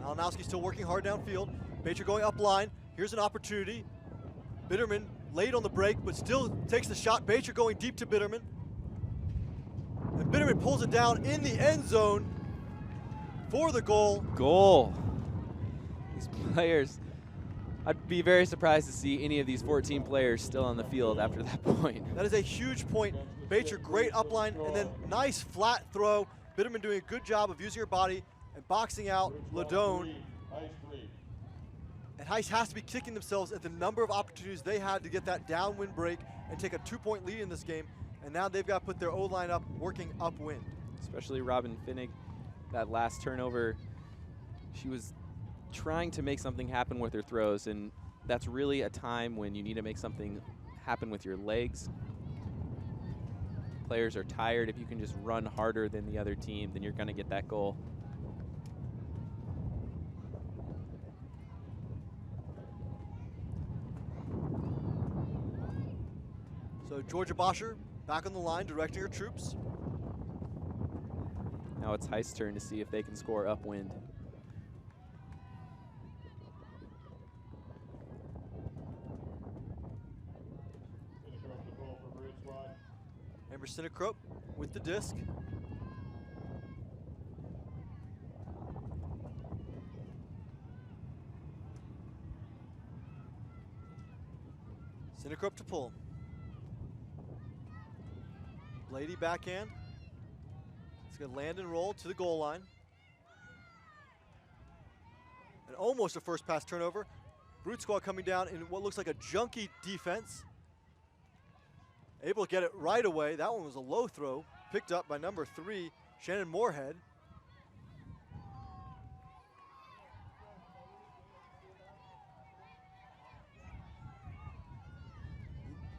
Malinowski still working hard downfield. Bacher going up line. Here's an opportunity. Bitterman late on the break, but still takes the shot. Bacher going deep to Bitterman. And Bitterman pulls it down in the end zone for the goal. Goal. These players, I'd be very surprised to see any of these 14 players still on the field after that point. That is a huge point. Bacher, great upline, and then nice flat throw. Bitterman doing a good job of using her body and boxing out Ladone. And Heist has to be kicking themselves at the number of opportunities they had to get that downwind break and take a 2-point lead in this game. And now they've got to put their O-line up, working upwind. Especially Robin Finnig, that last turnover, she was trying to make something happen with her throws, and that's really a time when you need to make something happen with your legs. Players are tired. If you can just run harder than the other team, then you're going to get that goal. So Georgia Boscher back on the line, directing her troops. Now it's Heist's turn to see if they can score upwind. Interrupt the ball for Brood Squad. Amber Sinnekrop with the disc. Sinnekrop to pull. Blady backhand. It's going to land and roll to the goal line. And almost a first pass turnover. Brute Squad coming down in what looks like a junky defense. Able to get it right away. That one was a low throw. Picked up by number 3, Shannon Moorhead.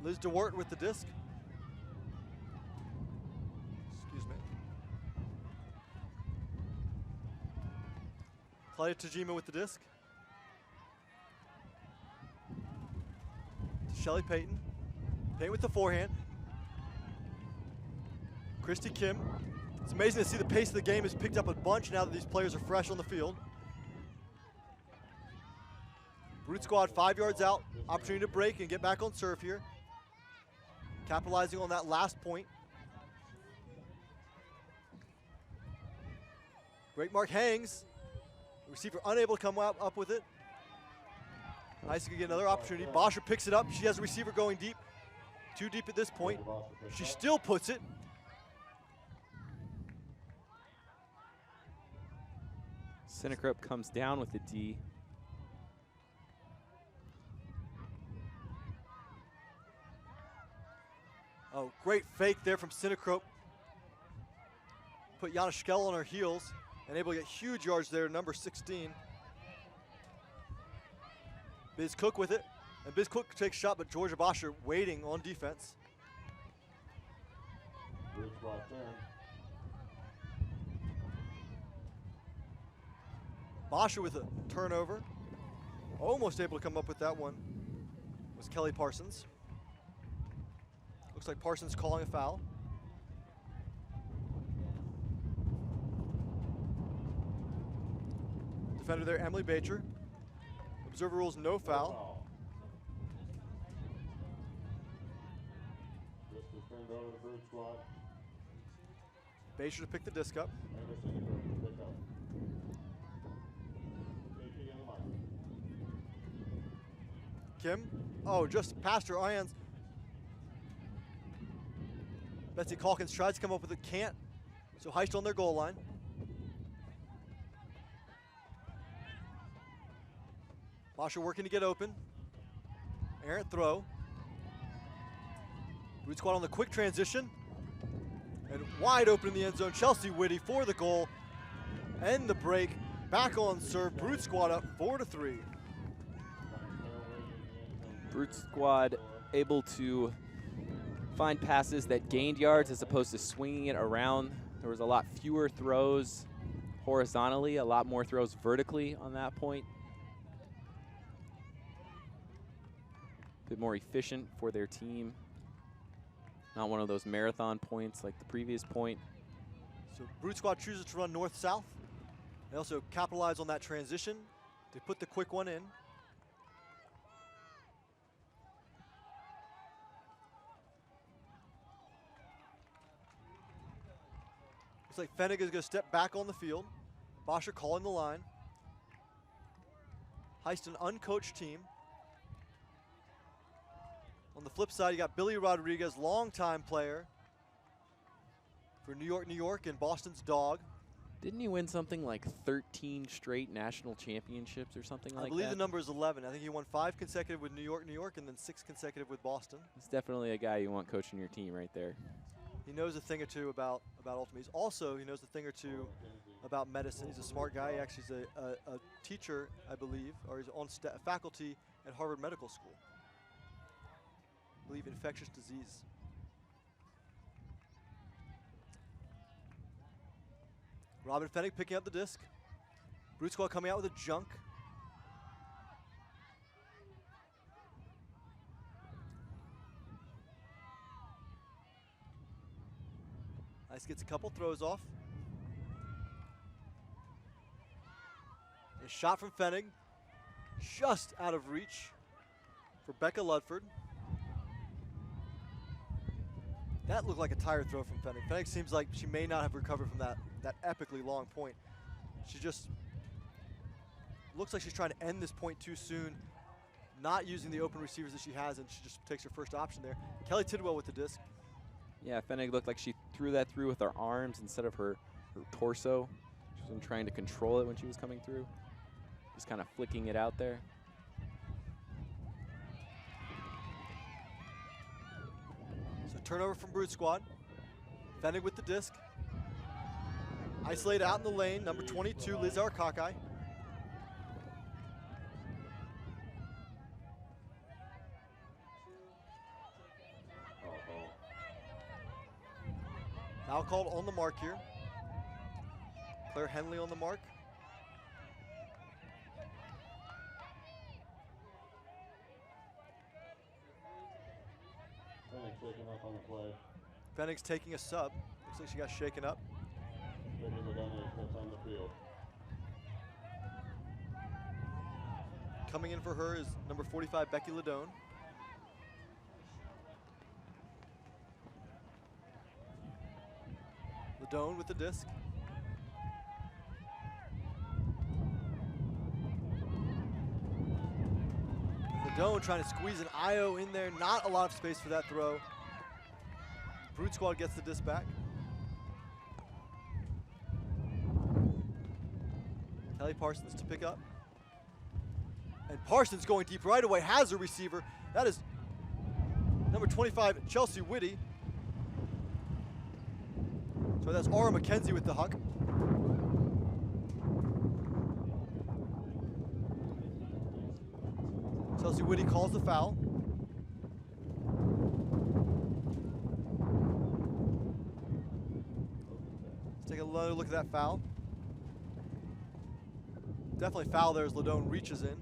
Liz DeWart with the disc. Excuse me. Claudia Tajima with the disc. To Shelly Payton. Payton with the forehand. Christy Kim. It's amazing to see the pace of the game has picked up a bunch now that these players are fresh on the field. Brute Squad 5 yards out. Opportunity to break and get back on serve here. Capitalizing on that last point. Great mark hangs. Receiver unable to come up with it. Heist can get another opportunity. Boscher picks it up. She has a receiver going deep. Too deep at this point. She still puts it. Sinnekrop comes down with the D. Oh, great fake there from Sinnekrop. Put Jana Schkel on her heels and able to get huge yards there, number 16. Biz Cook with it. And Biz Cook takes a shot, but Georgia Boscher waiting on defense. Brood Squad turn. Boscher with a turnover. Almost able to come up with that one was Kelly Parsons. Looks like Parsons calling a foul. Defender there, Emily Bacher. Observer rules no foul. Disc is turned over to Brood Squad. Bacher to pick the disc up. Anderson to pick up. AP on the mark. Kim, oh, just past her hands. Betsy Calkins tries to come up with it, can't. So Heist on their goal line. Boscher working to get open. Errant throw. Brute Squad on the quick transition. And wide open in the end zone. Chelsea Whitty for the goal. And the break. Back on serve. Brute Squad up 4-3. Brute Squad able to find passes that gained yards as opposed to swinging it around. There was a lot fewer throws horizontally, a lot more throws vertically on that point. A bit more efficient for their team. Not one of those marathon points like the previous point. So Brute Squad chooses to run north-south. They also capitalize on that transition. They put the quick one in. Looks like Fennig is going to step back on the field. Boscher calling the line. Heist an uncoached team. On the flip side, you got Billy Rodriguez, longtime player for New York, and Boston's dog. Didn't he win something like 13 straight national championships or something like that? I believe the number is 11. I think he won 5 consecutive with New York, and then 6 consecutive with Boston. It's definitely a guy you want coaching your team right there. He knows a thing or two about Ultimate. He knows a thing or two about medicine. He's a smart guy. He actually is a teacher, I believe, or he's on faculty at Harvard Medical School. I believe infectious disease. Robin Fennig picking up the disc. Brute Squad coming out with a junk. Heist gets a couple throws off. A shot from Fennig, just out of reach for Becca Ludford. That looked like a tired throw from Fennig. Fennig seems like she may not have recovered from that epically long point. She just looks like she's trying to end this point too soon, not using the open receivers that she has, and she just takes her first option there. Kelly Tidwell with the disc. Yeah, Fennig looked like she threw that through with her arms instead of her torso. She wasn't trying to control it when she was coming through. Just kind of flicking it out there. So turnover from Brute Squad. Fennig with the disc. Isolated out in the lane, number 22, Liz Arkakai. Foul called on the mark here. Claire Henley on the mark. Fennig shaking up on the play. Fennig's taking a sub. Looks like she got shaken up. Becky Ladone steps on the field. Coming in for her is number 45, Becky Ladone. Ladone with the disc. Ladone trying to squeeze an IO in there. Not a lot of space for that throw. Brute Squad gets the disc back. Kelly Parsons to pick up. And Parsons going deep right away, has a receiver. That is number 25, Chelsea Whitty. So that's Aura McKenzie with the huck. Chelsea Whitty calls the foul. Let's take another look at that foul. Definitely foul there as Ladone reaches in.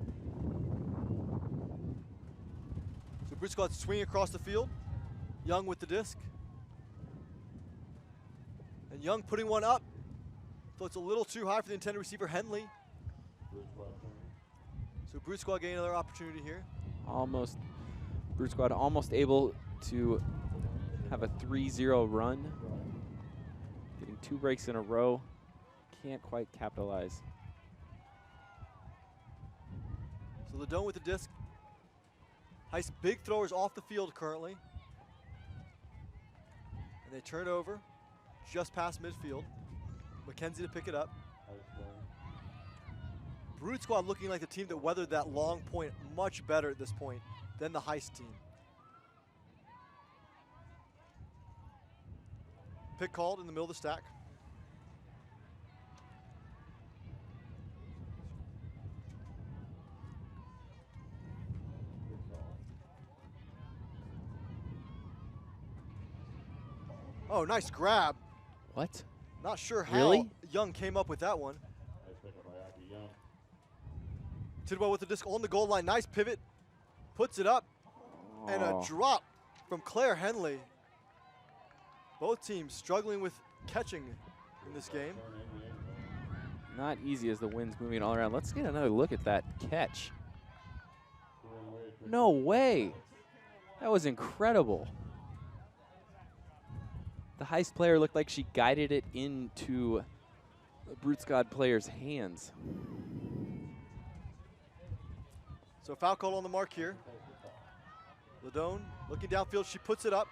So Brute Squad swinging across the field. Young with the disc. And Young putting one up. So it's a little too high for the intended receiver, Henley. So Brute Squad getting another opportunity here. Almost, Brute Squad almost able to have a 3-0 run. Getting 2 breaks in a row. Can't quite capitalize. So Ladone with the disc. Heist big throwers off the field currently. And they turn over just past midfield. McKenzie to pick it up. Brute Squad looking like the team that weathered that long point much better at this point than the Heist team. Pick called in the middle of the stack. Oh, nice grab. What? Not sure how Really? Young came up with that one. Nice pickup by Aki Young. Tidwell with the disc on the goal line. Nice pivot. Puts it up. And a Oh. drop from Claire Henley. Both teams struggling with catching in this game. Turn in the end zone. Not easy as the wind's moving all around. Let's get another look at that catch. Corinne Wade picks No way. That was incredible. The Heist player looked like she guided it into the Brute Squad player's hands. So foul call on the mark here. Ladone looking downfield. She puts it up.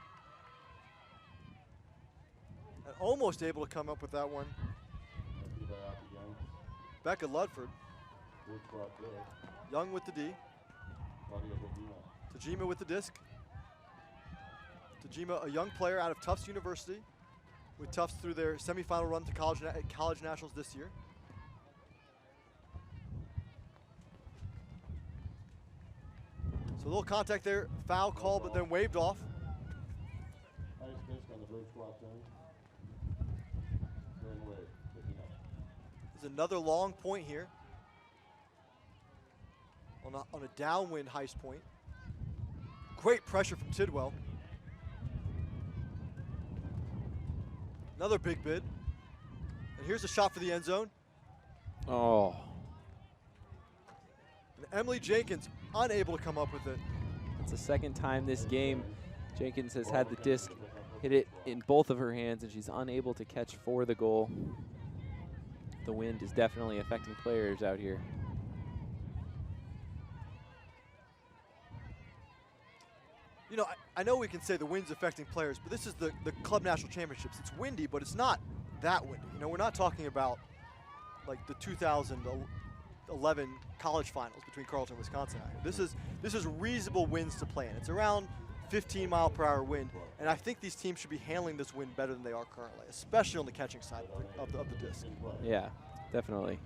And almost able to come up with that one. Lucky by Aki Young. Becca Ludford. Brute Squad good. Young with the D. Claudia Bogima. Tajima with the disc. Tajima, a young player out of Tufts University, with Tufts through their semifinal run to college nationals this year. So a little contact there, foul call, but then waved off. Nice disc on the Brute Squad turn. Corinne Wade picking up. There's another long point here on a downwind Heist point. Great pressure from Tidwell. Another big bid. And here's a shot for the end zone. Oh. And Emily Jenkins unable to come up with it. It's the second time this game Jenkins has had the disc hit it in both of her hands, and she's unable to catch for the goal. The wind is definitely affecting players out here. You know, I know we can say the wind's affecting players, but this is the Club National Championships. It's windy, but it's not that windy. You know, we're not talking about like the 2011 college finals between Carleton and Wisconsin. This is reasonable winds to play in. It's around 15-mile-per-hour wind, and I think these teams should be handling this wind better than they are currently, especially on the catching side of the disc. Yeah, definitely.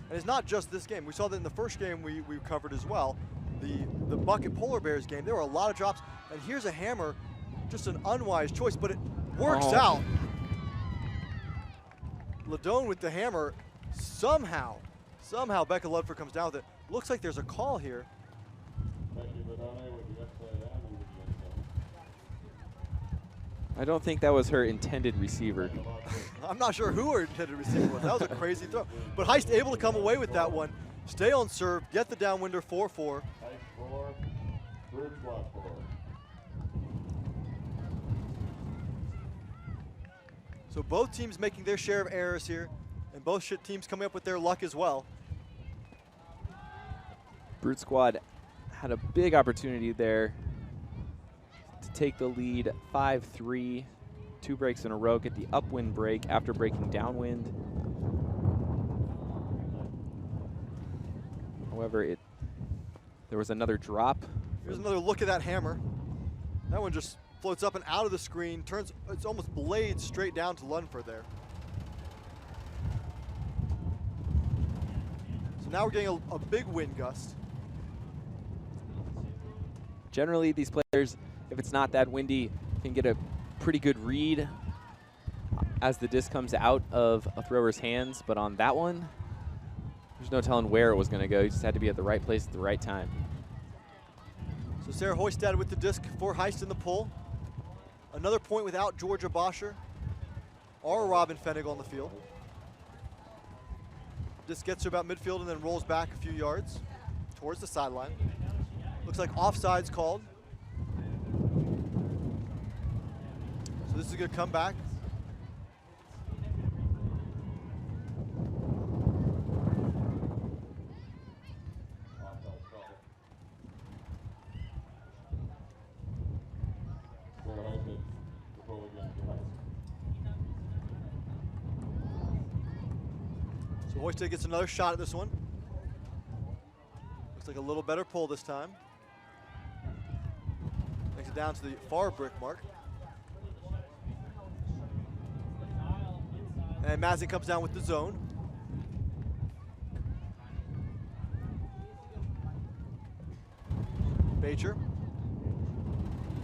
And it's not just this game. We saw that in the first game we covered as well, the Bucket Polar Bears game. There were a lot of drops, and here's a hammer, just an unwise choice, but it works out. Ladone with the hammer, somehow Becca Ludford comes down with it. Looks like there's a call here. I don't think that was her intended receiver. I'm not sure who her intended receiver was. That was a crazy throw. But Heist able to come away with that one. Stay on serve, get the downwinder 4-4. Heist 4, Brute Squad 4. So both teams making their share of errors here, and both teams coming up with their luck as well. Brute Squad had a big opportunity there to take the lead 5-3, 2 breaks in a row, get the upwind break after breaking downwind. However, there was another drop. Here's another look at that hammer. That one just floats up and out of the screen, turns, it's almost blades straight down to Ludford there. So now we're getting a big wind gust. Generally, these players, if it's not that windy, can get a pretty good read as the disc comes out of a thrower's hands. But on that one, there's no telling where it was going to go. You just had to be at the right place at the right time. So Sarah Hoistad with the disc for Heist in the pull. Another point without Georgia Boscher or Robin Fennig on the field. Disc gets to about midfield and then rolls back a few yards towards the sideline. Looks like offside's called. So this is a good comeback. So Hoistad gets another shot at this one. Looks like a little better pull this time. Takes it down to the far brick mark. And Madison comes down with the zone. Bacher.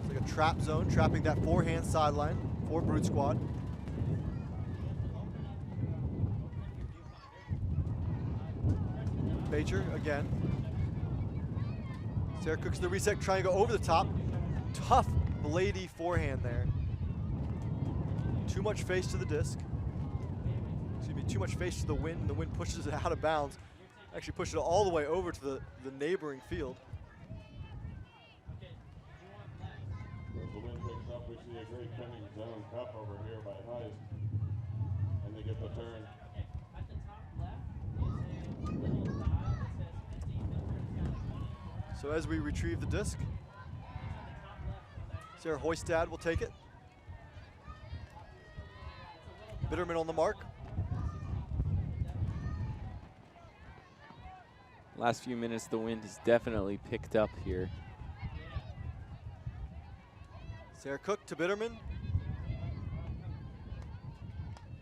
It's like a trap zone, trapping that forehand sideline for Brute Squad. Bacher again. Sarah Cook's the reset, trying to go over the top. Tough bladey forehand there. Too much face to the disc. Excuse me, too much face to the wind, and the wind pushes it out of bounds. Actually pushes it all the way over to the neighboring field. As the wind picks up, we see a great pending zone cup over here by Heist. And they get the turn. So as we retrieve the disc, Sarah Hoistad will take it. Bitterman on the mark. Last few minutes, the wind has definitely picked up here. Sarah Cook to Bitterman.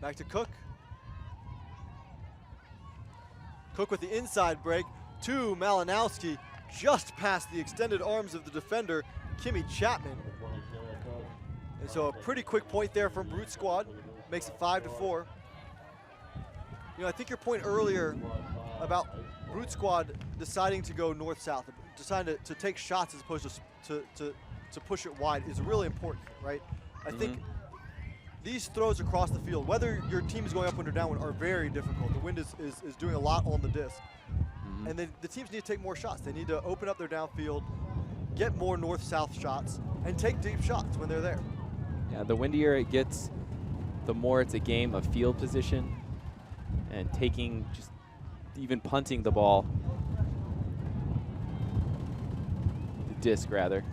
Back to Cook. Cook with the inside break to Malinowski, just past the extended arms of the defender, Kimmy Chapman. And so a pretty quick point there from Brute Squad. Makes it 5-4. You know, I think your point earlier about Brute Squad deciding to go north-south, deciding to take shots as opposed to to push it wide is really important, right? I think these throws across the field, whether your team is going upwind or downwind, are very difficult. The wind is doing a lot on the disc. And the teams need to take more shots. They need to open up their downfield, get more north-south shots, and take deep shots when they're there. Yeah, the windier it gets, the more it's a game of field position and taking, just even punting the ball. The disc, rather.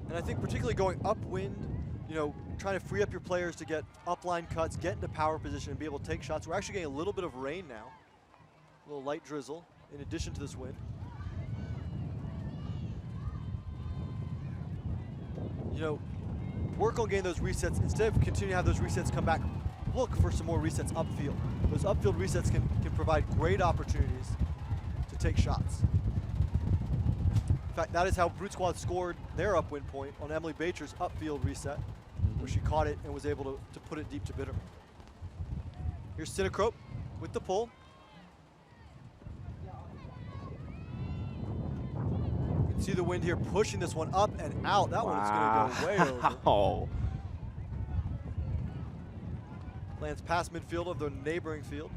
And I think particularly going upwind, you know, trying to free up your players to get upline cuts, get into power position, and be able to take shots. We're actually getting a little bit of rain now. A little light drizzle in addition to this wind. You know, work on getting those resets. Instead of continuing to have those resets come back, look for some more resets upfield. Those upfield resets can provide great opportunities to take shots. In fact, that is how Brute Squad scored their upwind point on Emily Bacher's upfield reset, where she caught it and was able to put it deep to Bitterman. Here's Sinacrope with the pull. You can see the wind here pushing this one up and out. That one is going to go way over. Lands past midfield of the neighboring field.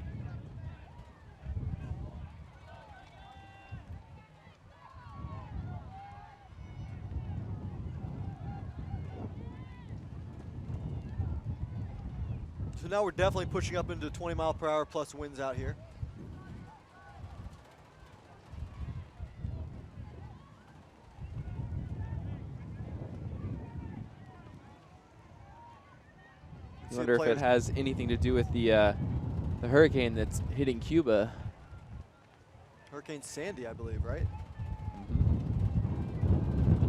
So now we're definitely pushing up into 20-mile-per-hour plus winds out here. I wonder if it has anything to do with the hurricane that's hitting Cuba. Hurricane Sandy, I believe, right?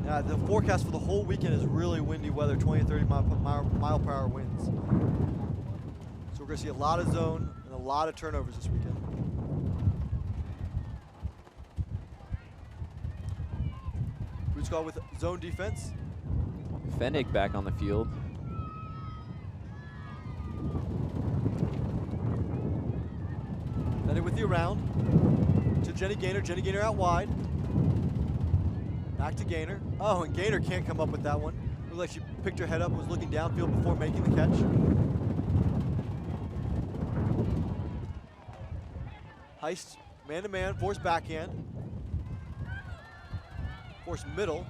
Yeah, the forecast for the whole weekend is really windy weather, 20 to 30 mile per hour winds. So we're going to see a lot of zone and a lot of turnovers this weekend. Brute Squad with zone defense. Fennig back on the field. Then it with the around to Jenny Gaynor. Jenny Gaynor out wide. Back to Gaynor. Oh, and Gaynor can't come up with that one. Looked like she picked her head up and was looking downfield before making the catch. Heist, man-to-man, force backhand. Force middle.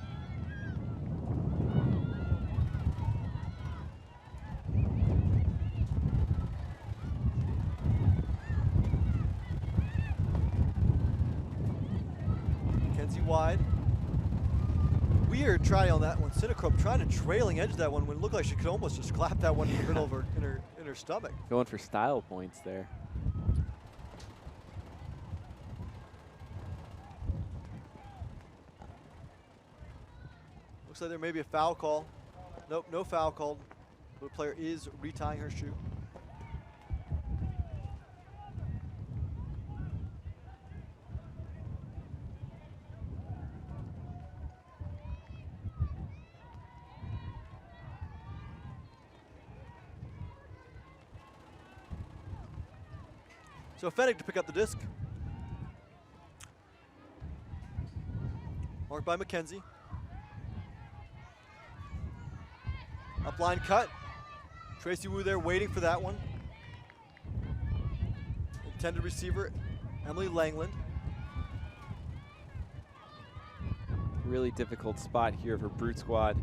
Wide. Weird try on that one. Sinacrope trying to trailing edge that one when it looked like she could almost just clap that one in the middle of her in her stomach. Going for style points there. Looks like there may be a foul call. Nope, no foul called. The player is retying her shoe. So Fennig to pick up the disc. Marked by McKenzie. Upline cut. Tracy Wu there waiting for that one. Intended receiver, Emily Langland. Really difficult spot here for Brute Squad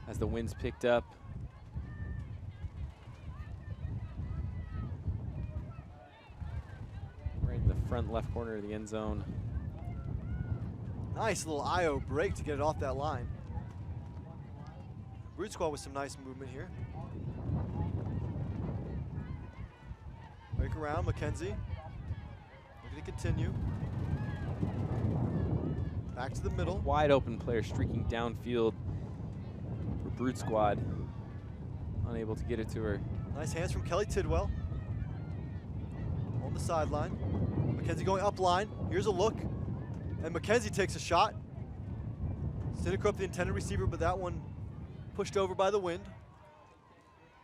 as the wind's picked up. Front left corner of the end zone. Nice little IO break to get it off that line. Brute Squad with some nice movement here. Break around, McKenzie. Looking to continue. Back to the middle. Wide open player streaking downfield for Brute Squad. Unable to get it to her. Nice hands from Kelly Tidwell. On the sideline. McKenzie going up line. Here's a look. And McKenzie takes a shot. Sinacrope the intended receiver, but that one pushed over by the wind.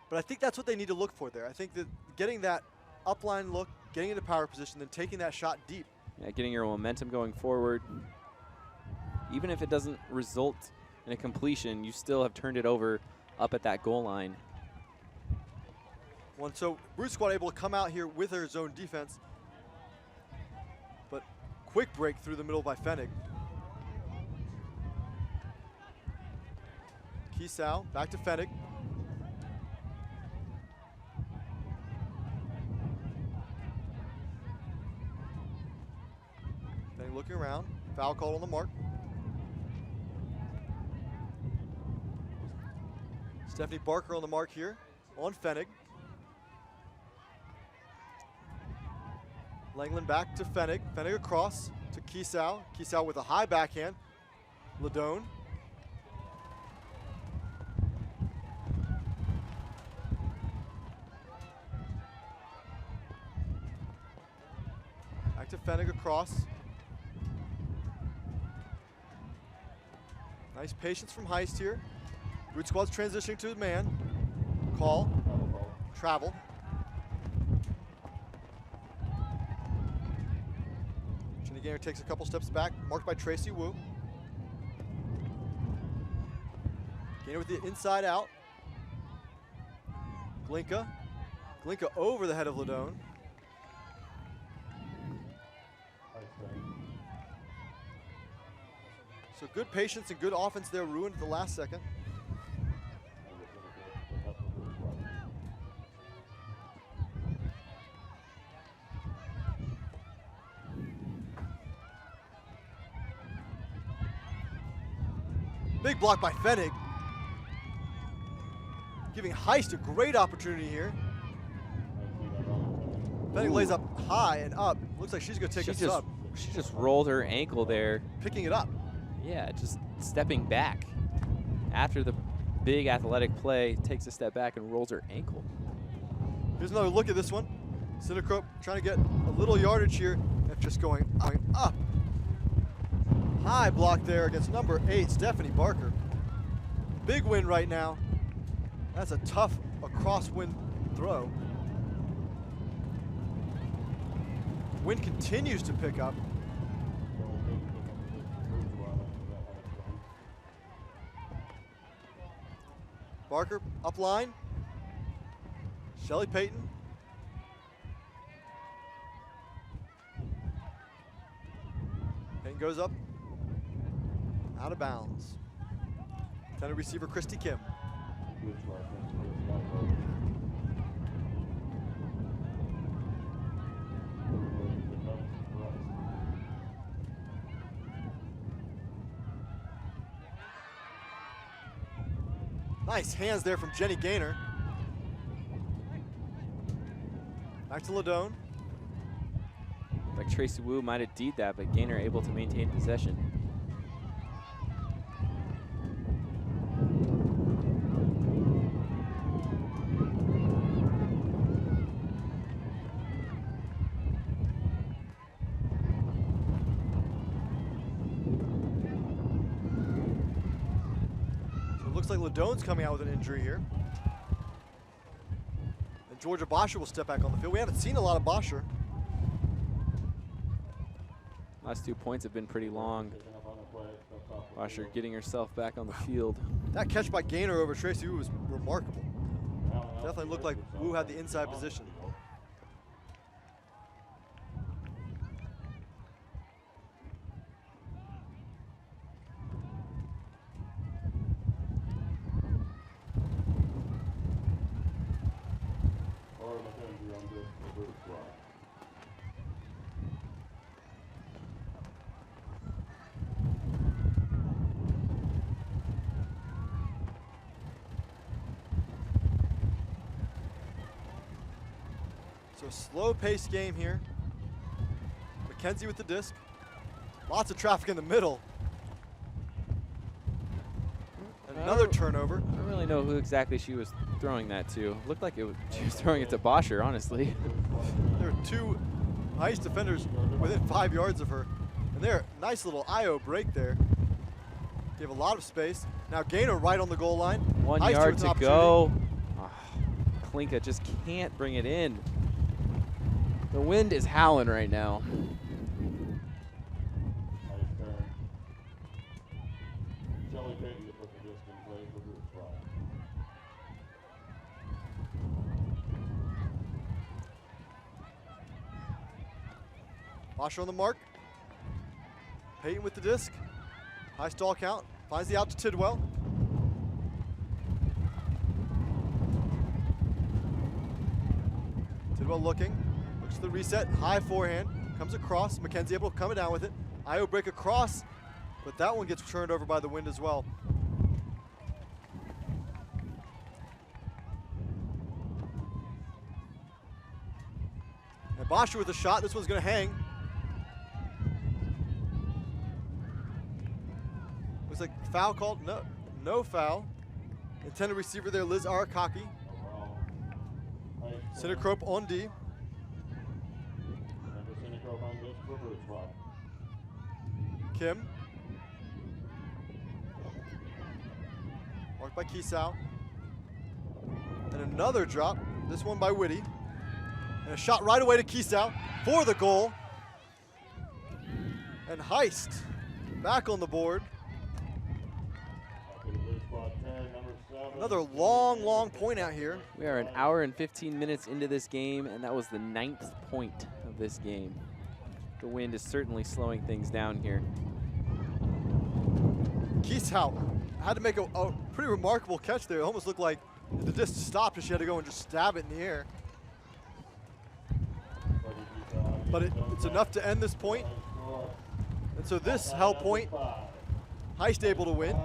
But I think that's what they need to look for there. I think that getting that upline look, getting into power position, then taking that shot deep. Yeah, getting your momentum going forward. Even if it doesn't result in a completion, you still have turned it over up at that goal line. Well, so Brute Squad able to come out here with their zone defense, but quick break through the middle by Fennig. Kisau back to Fennig. Fennig looking around, foul call on the mark. Stephanie Barker on the mark here on Fennig. Langland back to Fennig. Fennig across to Kisau. Kisau with a high backhand. Ladone. Back to Fennig across. Nice patience from Heist here. Brute Squad's transitioning to a man. Call. Travel. Jenny Gaynor takes a couple steps back, marked by Tracy Wu. Gaynor with the inside out. Glinka. Glinka over the head of Ladone. So good patience and good offense there, ruined at the last second. Big block by Fennig. Giving Heist a great opportunity here. Fennig lays up high and up. Looks like she's going to take a sub. She just rolled her ankle there. Picking it up. Yeah, just stepping back. After the big athletic play, takes a step back and rolls her ankle. Here's another look at this one. Cinecope trying to get a little yardage here. And just going up. High block there against number 8, Stephanie Barker. Big win right now. That's a tough crosswind throw. Wind continues to pick up. Barker up line. Shelly Payton. Payton goes up. Out of bounds. Intended receiver Christy Kim. Nice hands there from Jenny Gaynor. Back to Ladone. Like Tracy Wu might have deed that, but Gaynor able to maintain possession. Looks like Ladone's coming out with an injury here. And Georgia Boscher will step back on the field. We haven't seen a lot of Boscher. Last 2 points have been pretty long. Boscher getting herself back on the field. That catch by Gaynor over Tracy Wu was remarkable. Definitely looked like Wu had the inside position. So slow-paced game here. McKenzie with the disc. Lots of traffic in the middle. Another turnover. I don't really know who exactly she was throwing that to. Looked like she was throwing it to Boscher, honestly. There are 2 Heist defenders within 5 yards of her. And there, nice little IO break there. Gave a lot of space. Now Gaynor right on the goal line. 1 Heist yard with to an go. Oh, Klinka just can't bring it in. The wind is howling right now. Bosher on the mark. Payton with the disc. High stall count. Finds the out to Tidwell. Tidwell looking. Looks to the reset. High forehand. Comes across. McKenzie able to come down with it. IO break across. But that one gets turned over by the wind as well. And Bosher with a shot. This one's going to hang. Looks like foul called. No foul. Intended receiver there, Liz Arakaki. Cinecope on D. Kim. Marked by Kisau. And another drop, this one by Whitty. And a shot right away to Kisau for the goal. And Heist back on the board. Another long point out here. We are an hour and 15 minutes into this game, and that was the 9th point of this game. The wind is certainly slowing things down here. Kisau had to make a pretty remarkable catch there. It almost looked like the disc stopped and she had to go and just stab it in the air. But it's enough to end this point. And so this held point, Heist able to win.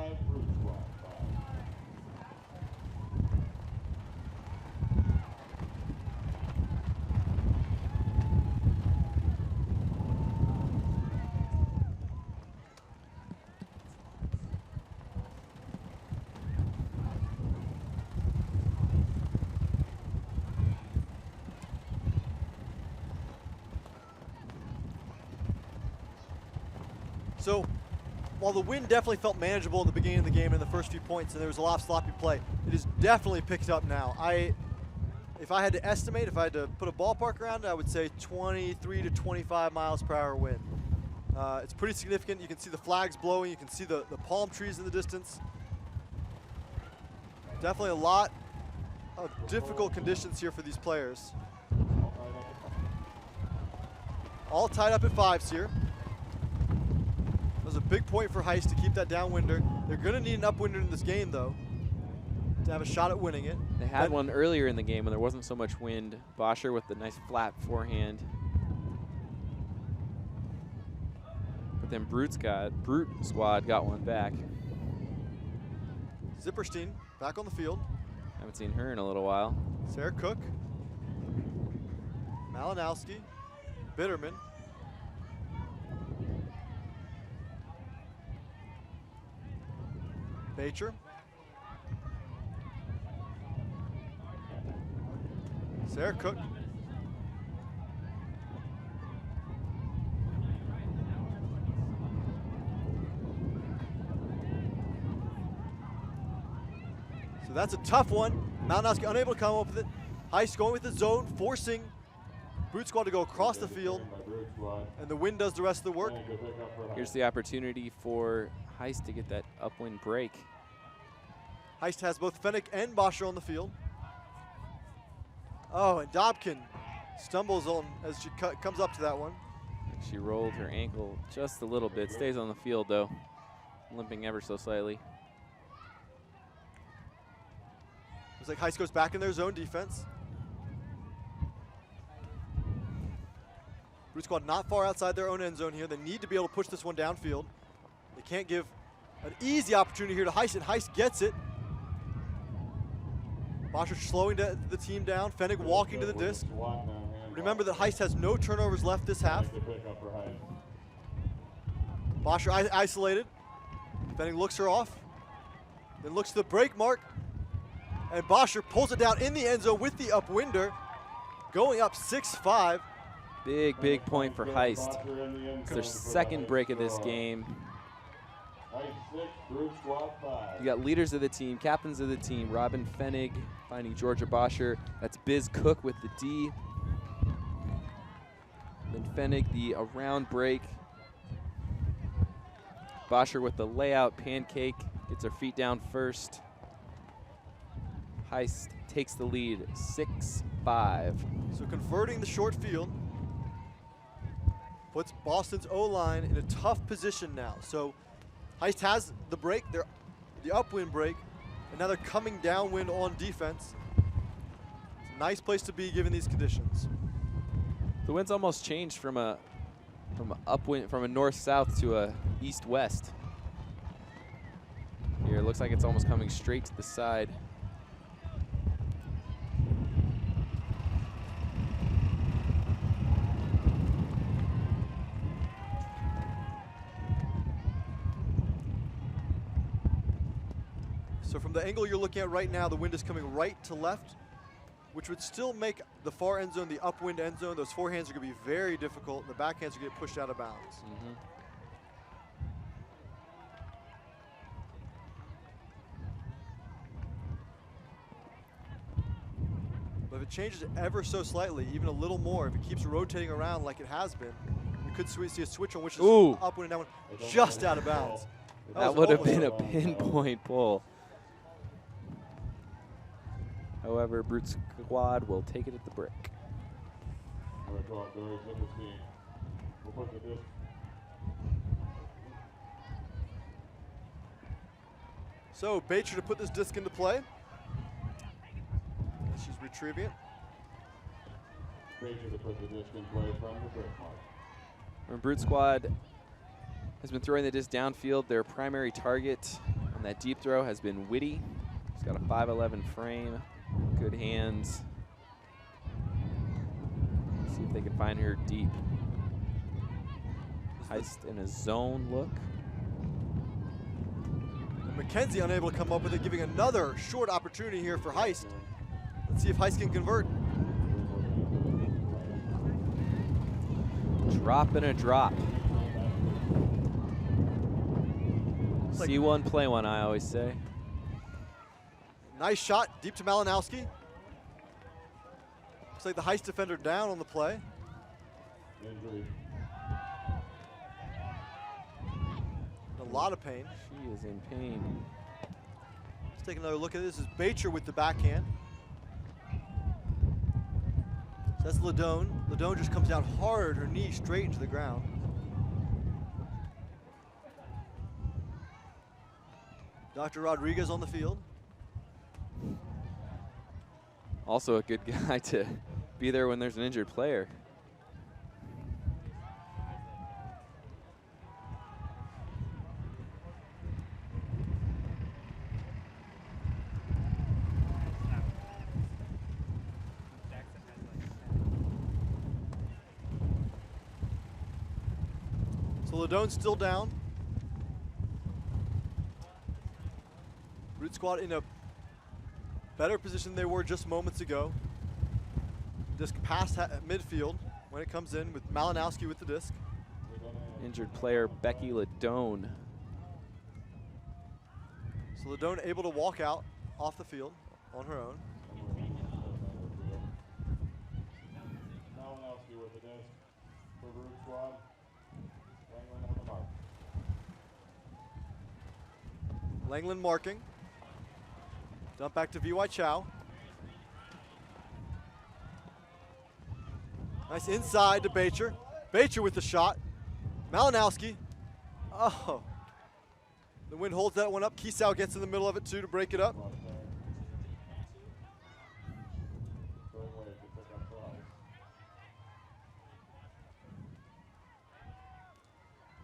So while the wind definitely felt manageable in the beginning of the game in the first few points and there was a lot of sloppy play, it has definitely picked up now. If I had to estimate, if I had to put a ballpark around it, I would say 23 to 25 miles per hour wind. It's pretty significant. You can see the flags blowing. You can see the palm trees in the distance. Definitely a lot of difficult conditions here for these players. All tied up at 5s here. That was a big point for Heist to keep that downwinder. They're going to need an upwinder in this game, though, to have a shot at winning it. They had one earlier in the game when there wasn't so much wind. Bosher with the nice flat forehand. But then Brute Squad got one back. Zipperstein back on the field. Haven't seen her in a little while. Sarah Cook. Malinowski. Bitterman. Bacher. Sarah Cook. So that's a tough one. Malinowski unable to come up with it. Heist going with the zone, forcing Brute Squad to go across the field. And the wind does the rest of the work. Here's the opportunity for Heist to get that upwind break. Heist has both Fennick and Bosher on the field. Oh, and Dobkin stumbles on as she comes up to that one. She rolled her ankle just a little bit. Stays on the field, though, limping ever so slightly. Looks like Heist goes back in their zone defense. Brute Squad not far outside their own end zone here. They need to be able to push this one downfield. They can't give an easy opportunity here to Heist, and Heist gets it. Bosher slowing the team down. Fennick walking to the disc. Remember that Heist has no turnovers left this half. Bosher isolated. Fennick looks her off. Then looks to the break mark. And Bosher pulls it down in the end zone with the upwinder. Going up 6-5. Big point for Heist. It's their second break of this game. You got leaders of the team, captains of the team, Robin Fennig finding Georgia Bosher. That's Biz Cook with the D. Then Fennig the around break. Bosher with the layout pancake, gets her feet down first. Heist takes the lead, 6-5. So converting the short field. puts Boston's O-line in a tough position now. So Heist has the break, the upwind break, and now they're coming downwind on defense. It's a nice place to be given these conditions. The wind's almost changed from a upwind, from a north-south to a east-west. Here, it looks like it's almost coming straight to the side. So from the angle you're looking at right now, the wind is coming right to left, which would still make the far end zone the upwind end zone. Those forehands are going to be very difficult, and the backhands are going to get pushed out of bounds. But if it changes ever so slightly, even a little more, if it keeps rotating around like it has been, we could see a switch on which is upwind and downwind, just out of bounds. That would have been a pinpoint pull. However, Brute Squad will take it at the break. All right, go out, Doris, let us see. We'll put the disc. So Bacher to put this disc into play. She's retrieving it. Bacher to put the disc in play from the break mark. And Brute Squad has been throwing the disc downfield. Their primary target on that deep throw has been Whitty. He's got a 5'11" frame, good hands. See if they can find her deep. Heist in a zone look. McKenzie unable to come up with it, giving another short opportunity here for Heist. Let's see if Heist can convert. Drop and a drop. See one, play one, I always say. Nice shot, deep to Malinowski. Looks like the Heist defender down on the play. Injury. A lot of pain. She is in pain. Let's take another look at this. This is Bacher with the backhand. So that's Ladone. Ladone just comes down hard, her knee straight into the ground. Dr. Rodriguez on the field. Also a good guy to be there when there's an injured player. So Ladone's still down. Brute Squad in a better position than they were just moments ago. Disc past midfield when it comes in with Malinowski with the disc. Injured player Becky Ladone. So Ladone able to walk out off the field on her own. Malinowski with the disc for Brute Squad. Langland on the mark. Langland marking. Dump back to VY Chow. Nice inside to Bacher. Bacher with the shot. Malinowski. Oh. The wind holds that one up. Kiesau gets in the middle of it too to break it up.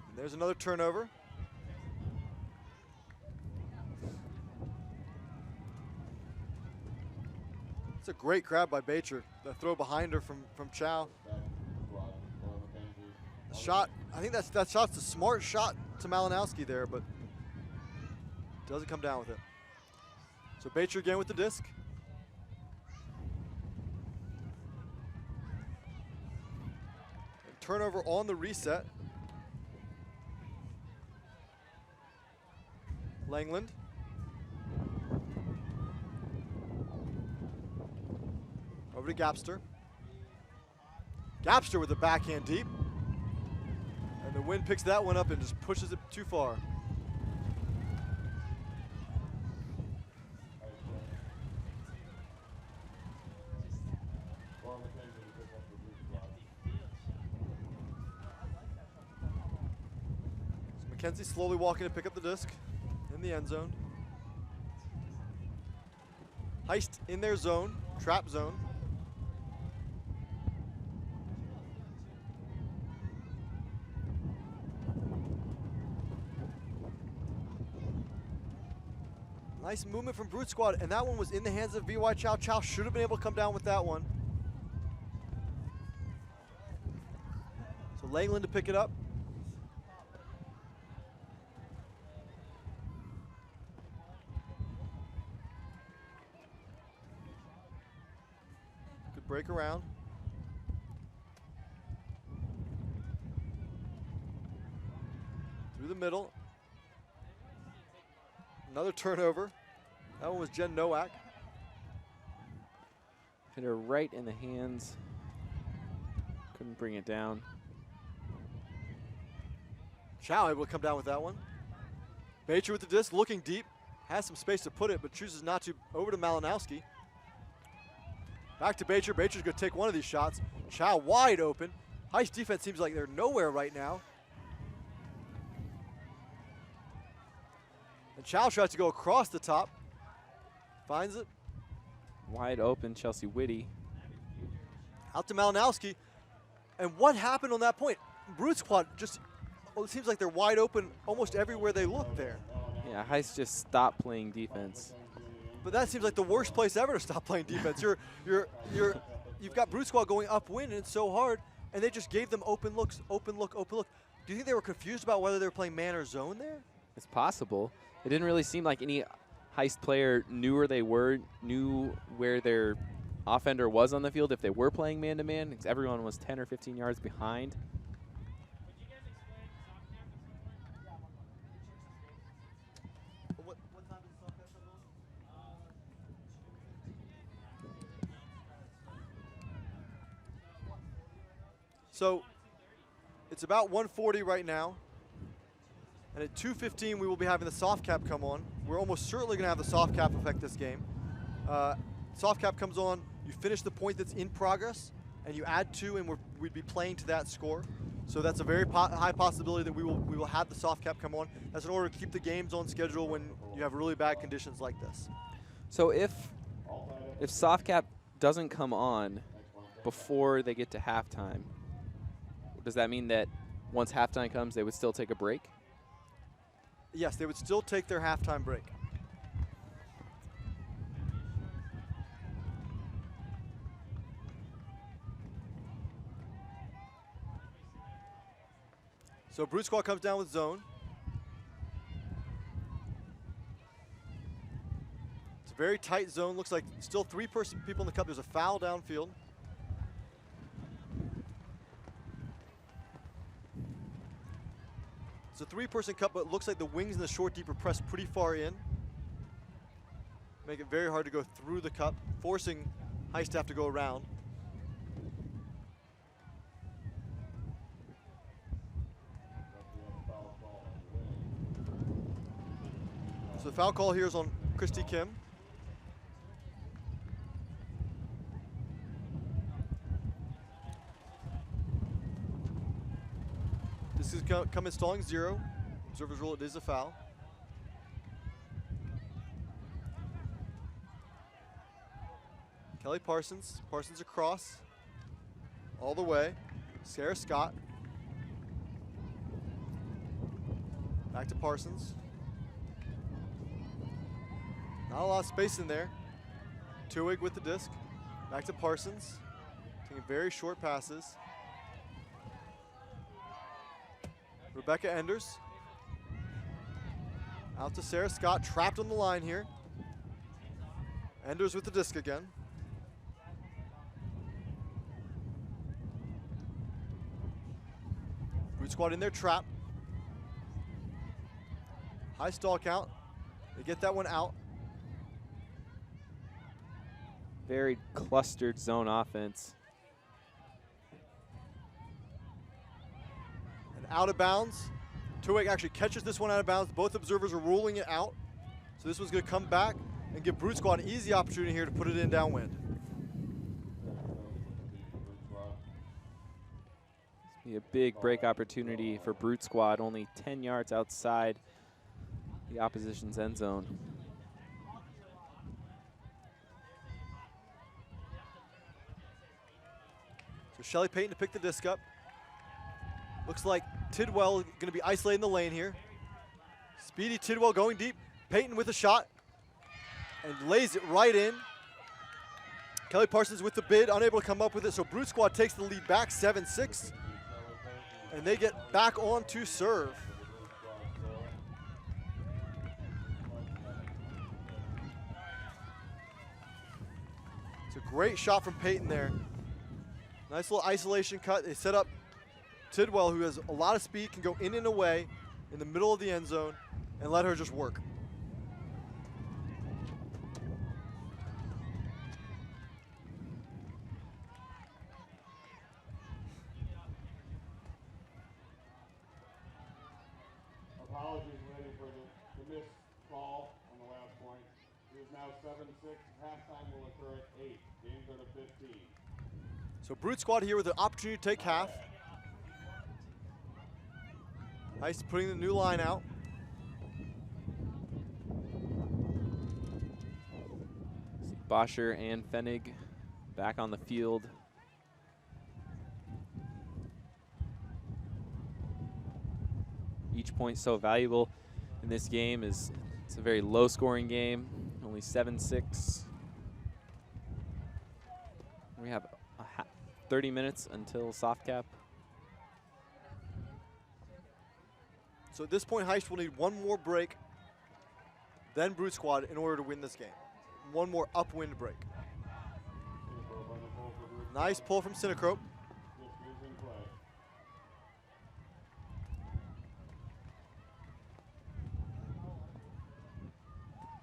And there's another turnover. It's a great grab by Bacher. The throw behind her from Chow. The shot, I think that shot's a smart shot to Malinowski there, but doesn't come down with it. So Bacher again with the disc. And turnover on the reset. Langland. Over to Gapster. Gapster with the backhand deep. And the wind picks that one up and just pushes it too far. McKenzie slowly walking to pick up the disc in the end zone. Heist in their zone, trap zone. Nice movement from Brute Squad, and that one was in the hands of VY Chow. Chow should have been able to come down with that one. So Langland to pick it up. Good break around. Through the middle. Another turnover. That one was Jen Nowak. Hit her right in the hands. Couldn't bring it down. Chow able to come down with that one. Bacher with the disc, looking deep. Has some space to put it, but chooses not to. Over to Malinowski. Back to Bacher. Bacher's going to take one of these shots. Chow wide open. Heist defense seems like they're nowhere right now. And Chow tries to go across the top. Finds it. Wide open, Chelsea Whitty. Out to Malinowski. And what happened on that point? Brute Squad just, it seems like they're wide open almost everywhere they look there. Yeah, Heist just stopped playing defense. But that seems like the worst place ever to stop playing defense. You've got Brute Squad going upwind, and it's so hard, and they just gave them open looks, open look, open look. Do you think they were confused about whether they were playing man or zone there? It's possible. It didn't really seem like any Heist player knew where they were, knew where their offender was on the field if they were playing man-to-man, because everyone was 10 or 15 yards behind. What time is the softcast on? So it's about 1:40 right now. And at 2:15, we will be having the soft cap come on. We're almost certainly going to have the soft cap affect this game. Soft cap comes on, you finish the point that's in progress, and you add 2, and we'd be playing to that score. So that's a very high possibility that we will have the soft cap come on. That's in order to keep the games on schedule when you have really bad conditions like this. So if soft cap doesn't come on before they get to halftime, does that mean that once halftime comes, they would still take a break? Yes, they would still take their halftime break. So Brute Squad comes down with zone. It's a very tight zone. Looks like still 3 people in the cup. There's a foul downfield. It's a 3-person cup, but it looks like the wings and the short deep are pressed pretty far in. Make it very hard to go through the cup, forcing Heist to have to go around. So the foul call here is on Christy Kim. This is come installing 0. Observers rule it is a foul. Kelly Parsons. Parsons across. All the way. Sarah Scott. Back to Parsons. Not a lot of space in there. Tuig with the disc. Back to Parsons. Taking very short passes. Rebecca Enders. Out to Sarah Scott, trapped on the line here. Enders with the disc again. Brute Squad in their trap. High stall count. They get that one out. Very clustered zone offense. Out of bounds. Tuig actually catches this one out of bounds. Both observers are ruling it out. So this one's going to come back and give Brute Squad an easy opportunity here to put it in downwind. Be a big break opportunity for Brute Squad, only 10 yards outside the opposition's end zone. So Shelly Payton to pick the disc up. Looks like Tidwell going to be isolating the lane here. Speedy Tidwell going deep. Payton with a shot and lays it right in. Kelly Parsons with the bid, unable to come up with it, so Brute Squad takes the lead back 7-6. And they get back on to serve. It's a great shot from Payton there. Nice little isolation cut. They set up Tidwell, who has a lot of speed, can go in and away in the middle of the end zone, and let her just work. Apologies, waiting for the missed call on the last point. It is now 7-6. Halftime will occur at 8. Games are to 15. So Brute Squad here with an opportunity to take half. Heist putting the new line out. See Boscher and Fenig back on the field. Each point so valuable in this game is it's a very low scoring game, only 7-6. We have 30 minutes until soft cap. So at this point, Heist will need one more break, then Brute Squad in order to win this game. One more upwind break. Nice pull from Synacrope.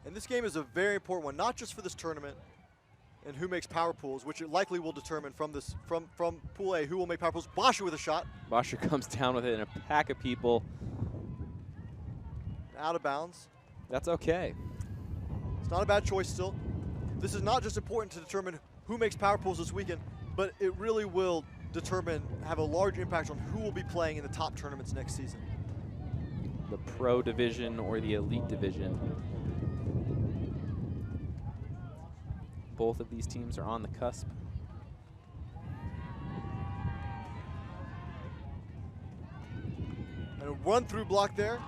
And this game is a very important one, not just for this tournament and who makes power pools, which it likely will determine from this from Pool A who will make power pools. Boscher with a shot. Boscher comes down with it in a pack of people. Out of bounds. That's okay. It's not a bad choice still. This is not just important to determine who makes power pools this weekend, but it really will determine, have a large impact on who will be playing in the top tournaments next season. The pro division or the elite division. Both of these teams are on the cusp. And a run through block there.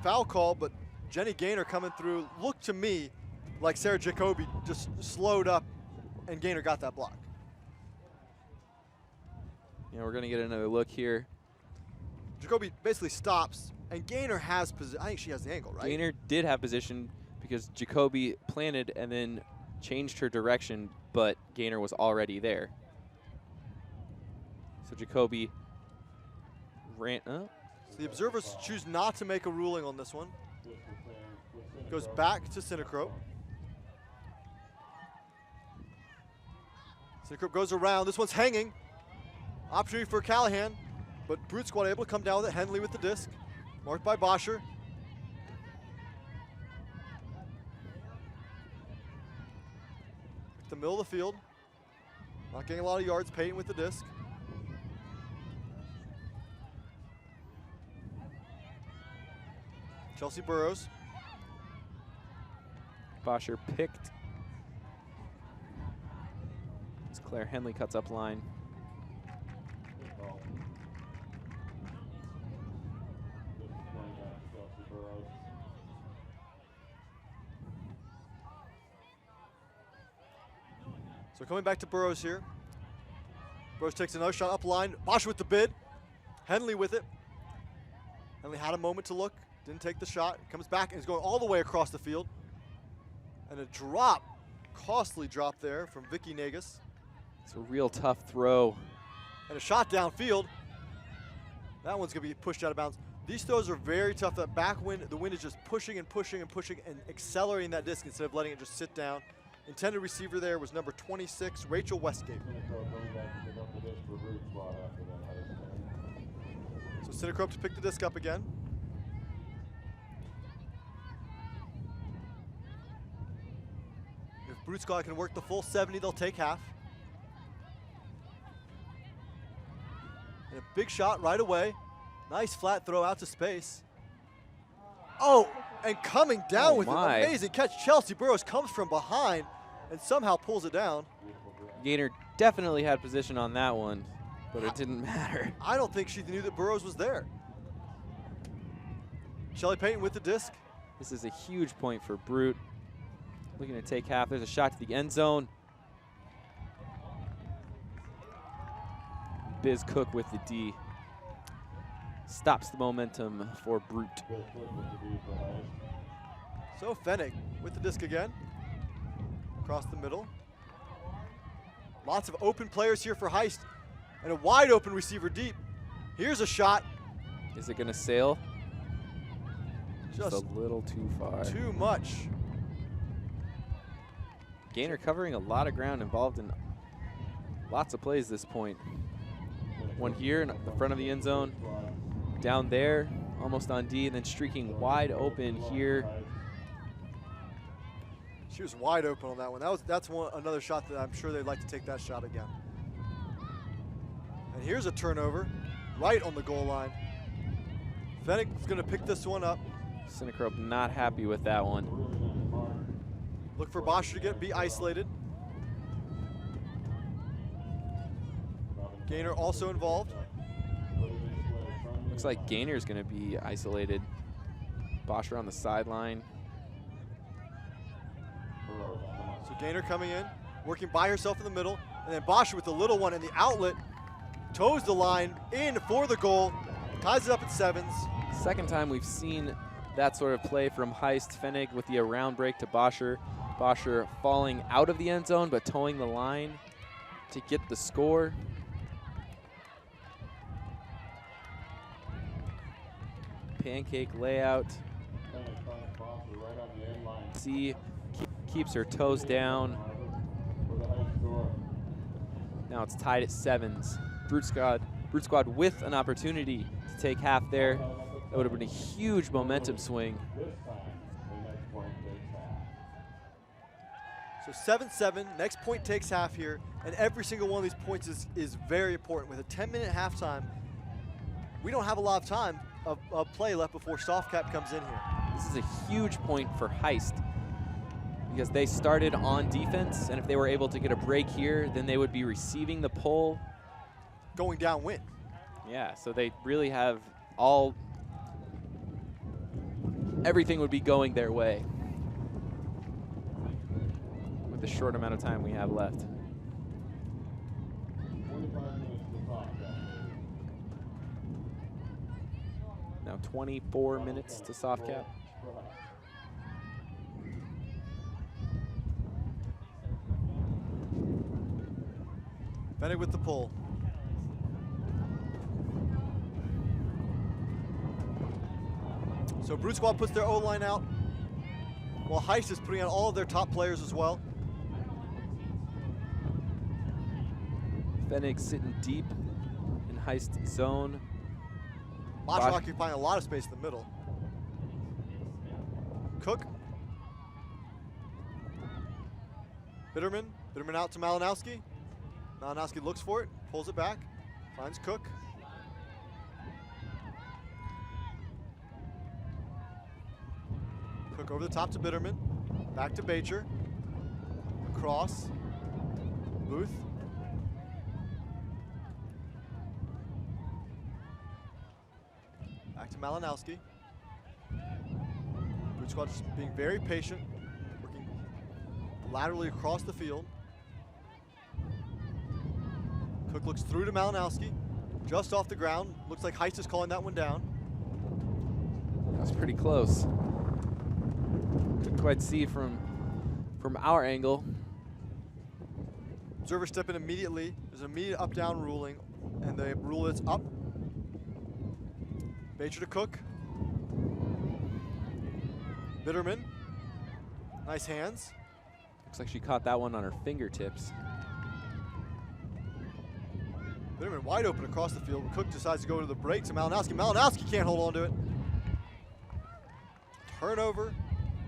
Foul call, but Jenny Gaynor coming through looked to me like Sarah Jacoby just slowed up and Gaynor got that block. Yeah, we're going to get another look here. Jacoby basically stops, and Gaynor has position. I think she has the angle, right? Gaynor did have position because Jacoby planted and then changed her direction, but Gaynor was already there. So Jacoby ran up. So the observers choose not to make a ruling on this one. Goes back to Synacrope. Synacrope goes around. This one's hanging. Opportunity for Callahan, but Brute Squad able to come down with it. Henley with the disc. Marked by Boscher. The middle of the field. Not getting a lot of yards. Payton with the disc. Chelsea Burrows. Boscher picked. As Claire Henley cuts up line. So coming back to Burrows here. Burrows takes another shot up line. Boscher with the bid. Henley with it. Henley had a moment to look. Didn't take the shot. Comes back and is going all the way across the field. And a drop. Costly drop there from Vicky Nagus. It's a real tough throw. And a shot downfield. That one's going to be pushed out of bounds. These throws are very tough. That back wind, the wind is just pushing and pushing and pushing and accelerating that disc instead of letting it just sit down. Intended receiver there was number 26, Rachel Westgate. So Synacrope to pick the disc up again. If Brute Squad can work the full 70, they'll take half. And a big shot right away. Nice flat throw out to space. Oh, and coming down with an amazing catch. Chelsea Burrows comes from behind and somehow pulls it down. Gaynor definitely had position on that one, but it didn't matter. I don't think she knew that Burrows was there. Shelly Payton with the disc. This is a huge point for Brute. Looking to take half. There's a shot to the end zone. Biz Cook with the D. Stops the momentum for Brute. So Fennig with the disc again. Across the middle. Lots of open players here for Heist. And a wide open receiver deep. Here's a shot. Is it going to sail? Just a little too far. Too much. Gaynor covering a lot of ground, involved in lots of plays this point. One here in the front of the end zone. Down there, almost on D, and then streaking wide open here. She was wide open on that one. That's another shot that I'm sure they'd like to take that shot again. And here's a turnover right on the goal line. Fennig's going to pick this one up. Synchrope not happy with that one. Look for Bosher to be isolated. Gaynor also involved. Looks like Gaynor's going to be isolated. Bosher on the sideline. So Gaynor coming in, working by herself in the middle, and then Bosher with the little one in the outlet, toes the line in for the goal, ties it up at 7s. Second time we've seen that sort of play from Heist. Fennig with the around break to Bosher. Bosher falling out of the end zone but towing the line to get the score. Pancake layout. C keeps her toes down. Now it's tied at 7s. Brute Squad with an opportunity to take half there. That would have been a huge momentum swing. So 7-7, next point takes half here, and every single one of these points is very important. With a 10-minute halftime, we don't have a lot of time of play left before soft cap comes in here. This is a huge point for Heist because they started on defense, and if they were able to get a break here, then they would be receiving the pull. Going downwind. Yeah, so they really have everything would be going their way with the short amount of time we have left. Now 24 minutes to soft cap. Fennig with the pull. So Brute Squad puts their O-line out, while Heist is putting out all of their top players as well. Fennig sitting deep in Heist zone. Bosher occupying a lot of space in the middle. Cook. Bitterman out to Malinowski. Malinowski looks for it, pulls it back, finds Cook. Cook over the top to Bitterman, back to Bacher, across, Booth. Back to Malinowski. Brute Squad just being very patient, working laterally across the field. Cook looks through to Malinowski, just off the ground. Looks like Heist is calling that one down. That was pretty close. Couldn't quite see from our angle. Observer step in immediately. There's an immediate up-down ruling, and they rule it's up. Bacher to Cook. Bitterman. Nice hands. Looks like she caught that one on her fingertips. Bitterman wide open across the field. Cook decides to go to the break to Malinowski. Malinowski can't hold on to it. Turnover.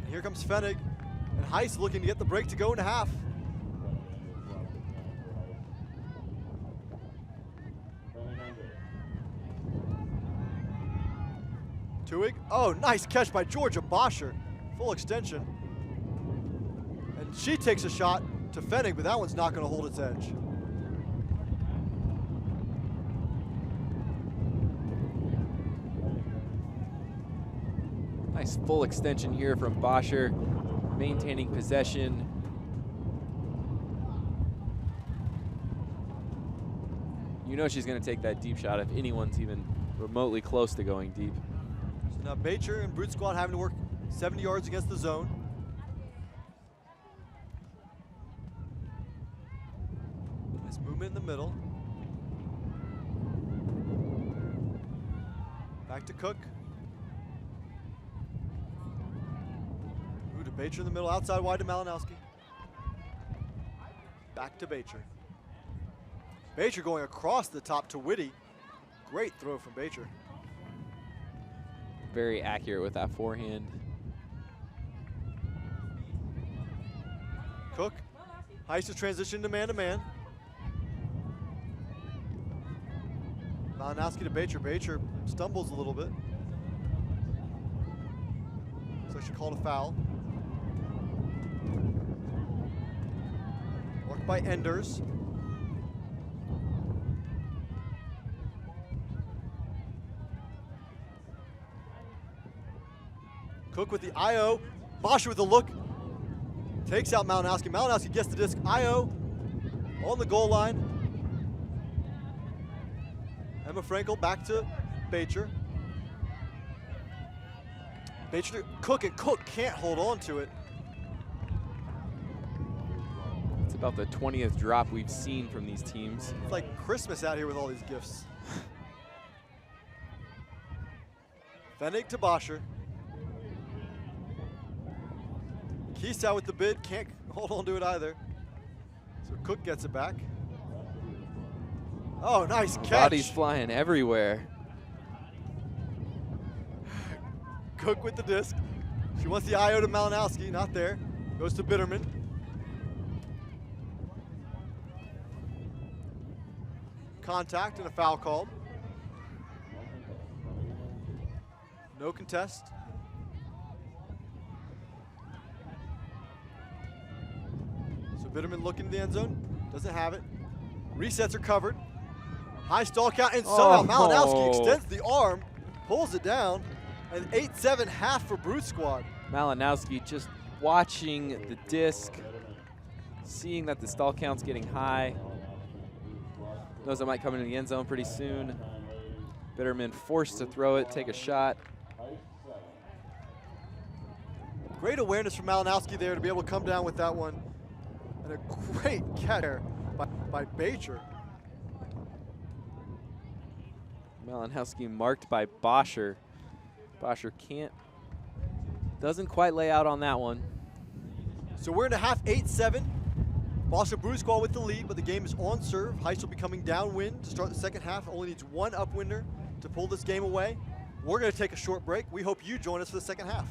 And here comes Fennig. And Heist looking to get the break to go into half. Tuig. Oh, nice catch by Georgia Boscher. Full extension. And she takes a shot to Fennig, but that one's not going to hold its edge. Nice full extension here from Boscher, maintaining possession. You know she's going to take that deep shot if anyone's even remotely close to going deep. So now Bacher and Brute Squad having to work 70 yards against the zone. Nice movement in the middle. Back to Cook. Ooh, to Bacher in the middle, outside wide to Malinowski. Back to Bacher. Bacher going across the top to Whitty. Great throw from Bacher. Very accurate with that forehand. Cook. Heist has transitioned to man-to-man. Malinowski to Bacher. Bacher stumbles a little bit. Looks like she called a foul. Marked by Enders. Cook with the IO. Boscher with the look. Takes out Malinowski. Malinowski gets the disc. IO on the goal line. Emma Frankel back to Bacher. Bacher to Cook, and Cook can't hold on to it. It's about the 20th drop we've seen from these teams. It's like Christmas out here with all these gifts. Fennig to Boscher. Keestow with the bid, can't hold on to it either. So Cook gets it back. Oh, nice catch. Bodies flying everywhere. Cook with the disc. She wants the IO to Malinowski, not there. Goes to Bitterman. Contact and a foul called. No contest. So Bitterman looking in the end zone, doesn't have it. Resets are covered. High stall count, and somehow Malinowski extends the arm, pulls it down, an 8-7 half for Brute Squad. Malinowski just watching the disc, seeing that the stall count's getting high. Knows it might come into the end zone pretty soon. Bitterman forced to throw it, take a shot. Great awareness from Malinowski there to be able to come down with that one. And a great catch there by Bacher. Malinowski marked by Boscher. Boscher doesn't quite lay out on that one. So we're in a half, 8-7. Boscher Brute Squad with the lead, but the game is on serve. Heist will be coming downwind to start the second half. Only needs one upwinder to pull this game away. We're going to take a short break. We hope you join us for the second half.